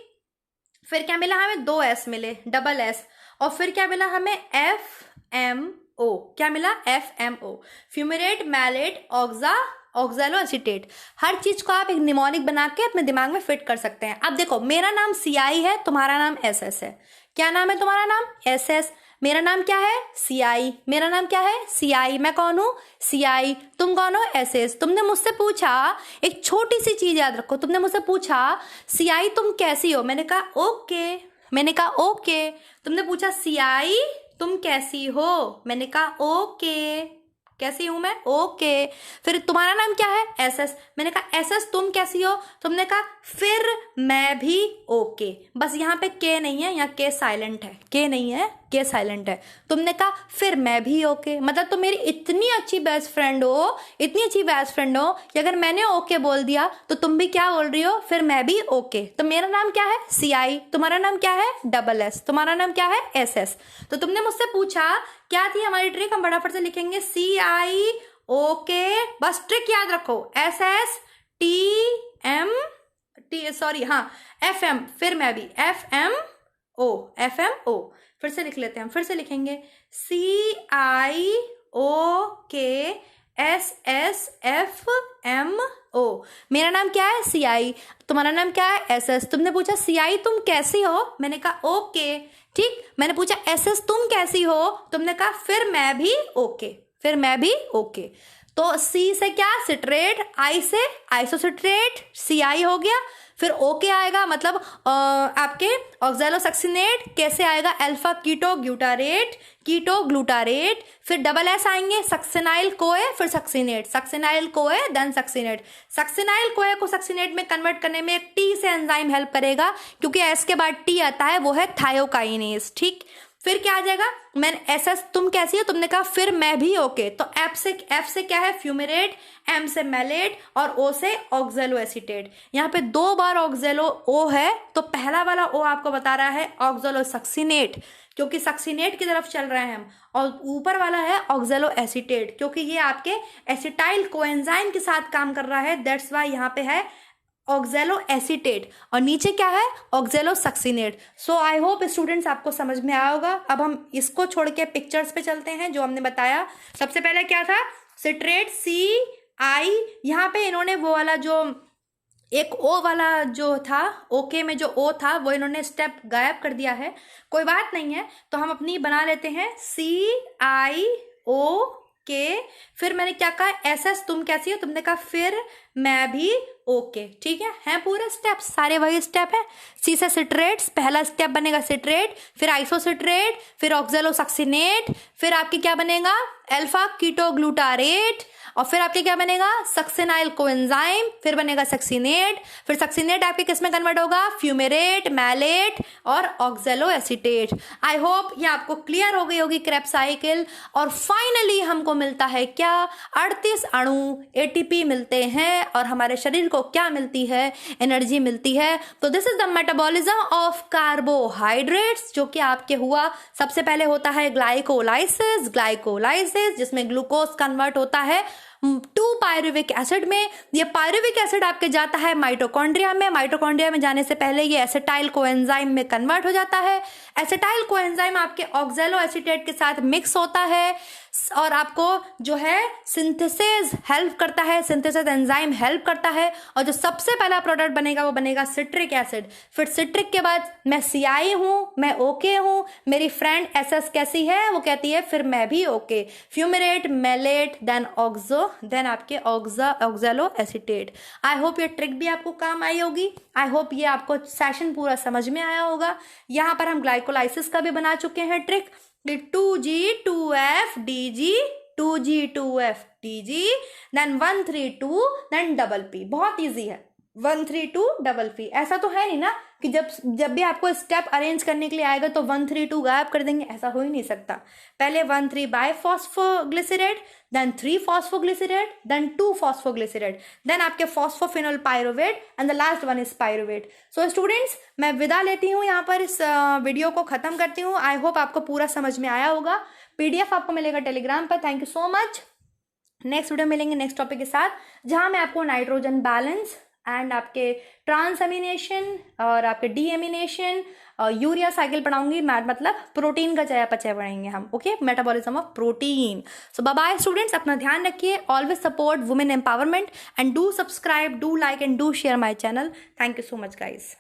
फिर क्या मिला, हमें 2 S मिले, डबल S, और फिर क्या मिला हमें, FMO, क्या मिला, FMO, fumarate, malate, oxaloacetate. हर चीज को आप एक निमोनिक बना के अपने दिमाग में फिट कर सकते हैं। अब देखो मेरा नाम CI है, तुम्हारा नाम SS है। क्या नाम है तुम्हारा, नाम SS, मेरा नाम क्या है, CI, मेरा नाम क्या है, CI, मैं कौन हूं, CI, तुम कौन हो, SS। तुमने मुझसे पूछा, एक छोटी सी चीज याद रखो, तुमने मुझसे पूछा CI तुम कैसी हो, मैंने कहा ओके। तुमने पूछा CI तुम कैसी हो, मैंने कहा ओके, कैसी हूं मैं? ओके। फिर तुम्हारा नाम क्या है? एसएस। मैंने कहा एसएस तुम कैसी हो? तुमने कहा फिर मैं भी ओके। बस यहाँ पे के नहीं है, यहाँ के साइलेंट है, के नहीं है, के साइलेंट है। तुमने कहा फिर मैं भी ओके। मतलब तुम मेरी इतनी अच्छी बेस्ट फ्रेंड हो, इतनी अच्छी बेस्ट फ्रेंड हो कि अगर मैंने ओके बोल दिया तो तुम भी क्या बोल रही हो? फिर मैं भी ओके। तो मेरा नाम क्या है? CI। तुम्हारा नाम क्या है? SS। तुम्हारा नाम क्या है? SS। तो तुमने मुझसे पूछा क्या थी हमारी ट्रिक, हम फटाफट से लिखेंगे CI ओके। बस ट्रिक याद रखो, SS TM FM, फिर मैं भी FMO। फिर से लिख लेते हैं, फिर से लिखेंगे CI OK SSFMO। मेरा नाम क्या है? CI। तुम्हारा नाम क्या है? SS। तुमने पूछा CI तुम कैसी हो? मैंने कहा ओके। ठीक। मैंने पूछा SS तुम कैसी हो? तुमने कहा फिर मैं भी ओके, फिर मैं भी ओके। तो C से क्या? सिट्रेट, I से आइसोसिट्रेट, CI हो गया। फिर ओके आएगा मतलब आपके ऑक्सैलोसक्सिनेट। कैसे आएगा? अल्फा कीटो ग्लूटारेट, कीटो ग्लूटारेट। फिर SS आएंगे सक्सिनाइल कोए, फिर सक्सिनेट, सक्सिनाइल कोए देन सक्सिनेट। सक्सिनाइल कोए को सक्सिनेट में कन्वर्ट करने में एक T से एंजाइम हेल्प करेगा, क्योंकि S के बाद T आता है, वो है थायोकाइनेज। ठीक। फिर क्या आ जाएगा? मैंने SS तुम कैसी हो? तुमने कहा फिर मैं भी ओके। तो F से क्या है? फ्यूमेरेट, M से मैलेट और O से ऑक्जेलो एसीटेट। यहाँ पे 2 बार ऑक्जेलो O है, तो पहला वाला O आपको बता रहा है ऑक्जेलो सक्सिनेट, क्योंकि सक्सिनेट की तरफ चल रहे हैं हम, और ऊपर वाला है ऑक्जेलो एसीटेट, क्योंकि ये आपके एसिटाइल कोएंजाइम के साथ काम कर रहा है। दैट्स वाई यहाँ पे है ऑक्जेलो एसीटेट, और नीचे क्या है? ऑक्जेलो succinate. So I hope students आपको समझ में आया होगा। अब हम इसको छोड़ के पिक्चर्स पे चलते हैं जो हमने बताया। सबसे पहले क्या था? Citrate CI। यहाँ पे इन्होंने वो वाला जो एक O वाला जो था, ओके में जो O था, वो इन्होंने स्टेप गायब कर दिया है। कोई बात नहीं है, तो हम अपनी बना लेते हैं CI OK। फिर मैंने क्या कहा? SS तुम कैसी हो? तुमने कहा फिर मैं भी ओके। ठीक है पूरे स्टेप सारे वही स्टेप है। C से सिट्रेट्स, पहला स्टेप बनेगा सिट्रेट, फिर आइसोसिट्रेट, फिर ऑक्जेलोसक्सिनेट, फिर आपके क्या बनेगा? अल्फा कीटोग्लूटारेट, और फिर आपके क्या बनेगा? सक्सिनाइल कोएंजाइम, फिर बनेगा सक्सिनेट, फिर सक्सिनेट आपके किस में कन्वर्ट होगा? फ्यूमेरेट, मैलेट और ऑक्जेलो एसीटेट। आई होप ये आपको क्लियर हो गई होगी क्रेब्स साइकिल। और फाइनली हमको मिलता है क्या? 38 अणु ATP मिलते हैं, और हमारे शरीर को क्या मिलती है? एनर्जी मिलती है। तो this is the metabolism of carbohydrates, जो कि आपके हुआ सबसे पहले होता है ग्लाइकोलाइसिस, जिसमें ग्लूकोज कन्वर्ट होता है 2 पायरुविक एसिड में। ये पायरुविक एसिड आपके जाता है माइटोकॉन्ड्रिया में। माइटोकॉन्ड्रिया में जाने से पहले ये एसिटाइल कोएंजाइम में कन्वर्ट हो जाता है। एसिटाइल कोएंजाइम आपके ऑक्जेलो एसीटेट के साथ मिक्स होता है, और आपको जो है सिंथेसिस हेल्प करता है, सिंथेसिस एंजाइम हेल्प करता है, और जो सबसे पहला प्रोडक्ट बनेगा वो बनेगा सिट्रिक एसिड। फिर सिट्रिक के बाद मैं CI हूँ, मैं ओके हूँ, मेरी फ्रेंड SS कैसी है? वो कहती है फिर मैं भी ओके। फ्यूमेरेट, मैलेट, देन आपके ऑक्जेलो एसीटेट। आई होप ये ट्रिक भी आपको काम आई होगी। आई होप ये आपको सेशन पूरा समझ में आया होगा। यहाँ पर हम ग्लाइकोलाइसिस का भी बना चुके हैं trick, 2G2F DG, 2G2F DG, then 132, then PP। बहुत इजी है, 132 PP। ऐसा तो है नहीं ना कि जब भी आपको स्टेप अरेंज करने के लिए आएगा तो 132 गायब कर देंगे, ऐसा हो ही नहीं सकता। पहले 13 bisphosphoglycerate, then 3 phosphoglycerate, then 2 phosphoglycerate, then आपके phosphoenolpyruvate, and the last one is pyruvate. So students, मैं विदा लेती हूँ, यहाँ पर इस वीडियो को खत्म करती हूँ। आई होप आपको पूरा समझ में आया होगा। PDF आपको मिलेगा टेलीग्राम पर। Thank you so much. Next video मिलेंगे नेक्स्ट टॉपिक के साथ, जहाँ मैं आपको नाइट्रोजन बैलेंस एंड आपके ट्रांसएमिनेशन और आपके डीएमिनेशन यूरिया साइकिल पढ़ाऊंगी। मतलब प्रोटीन का चयापचय पढ़ेंगे हम। Okay, metabolism of protein. So bye bye students, अपना ध्यान रखिए। Always support women empowerment and do subscribe, do like and do share my channel. Thank you so much guys.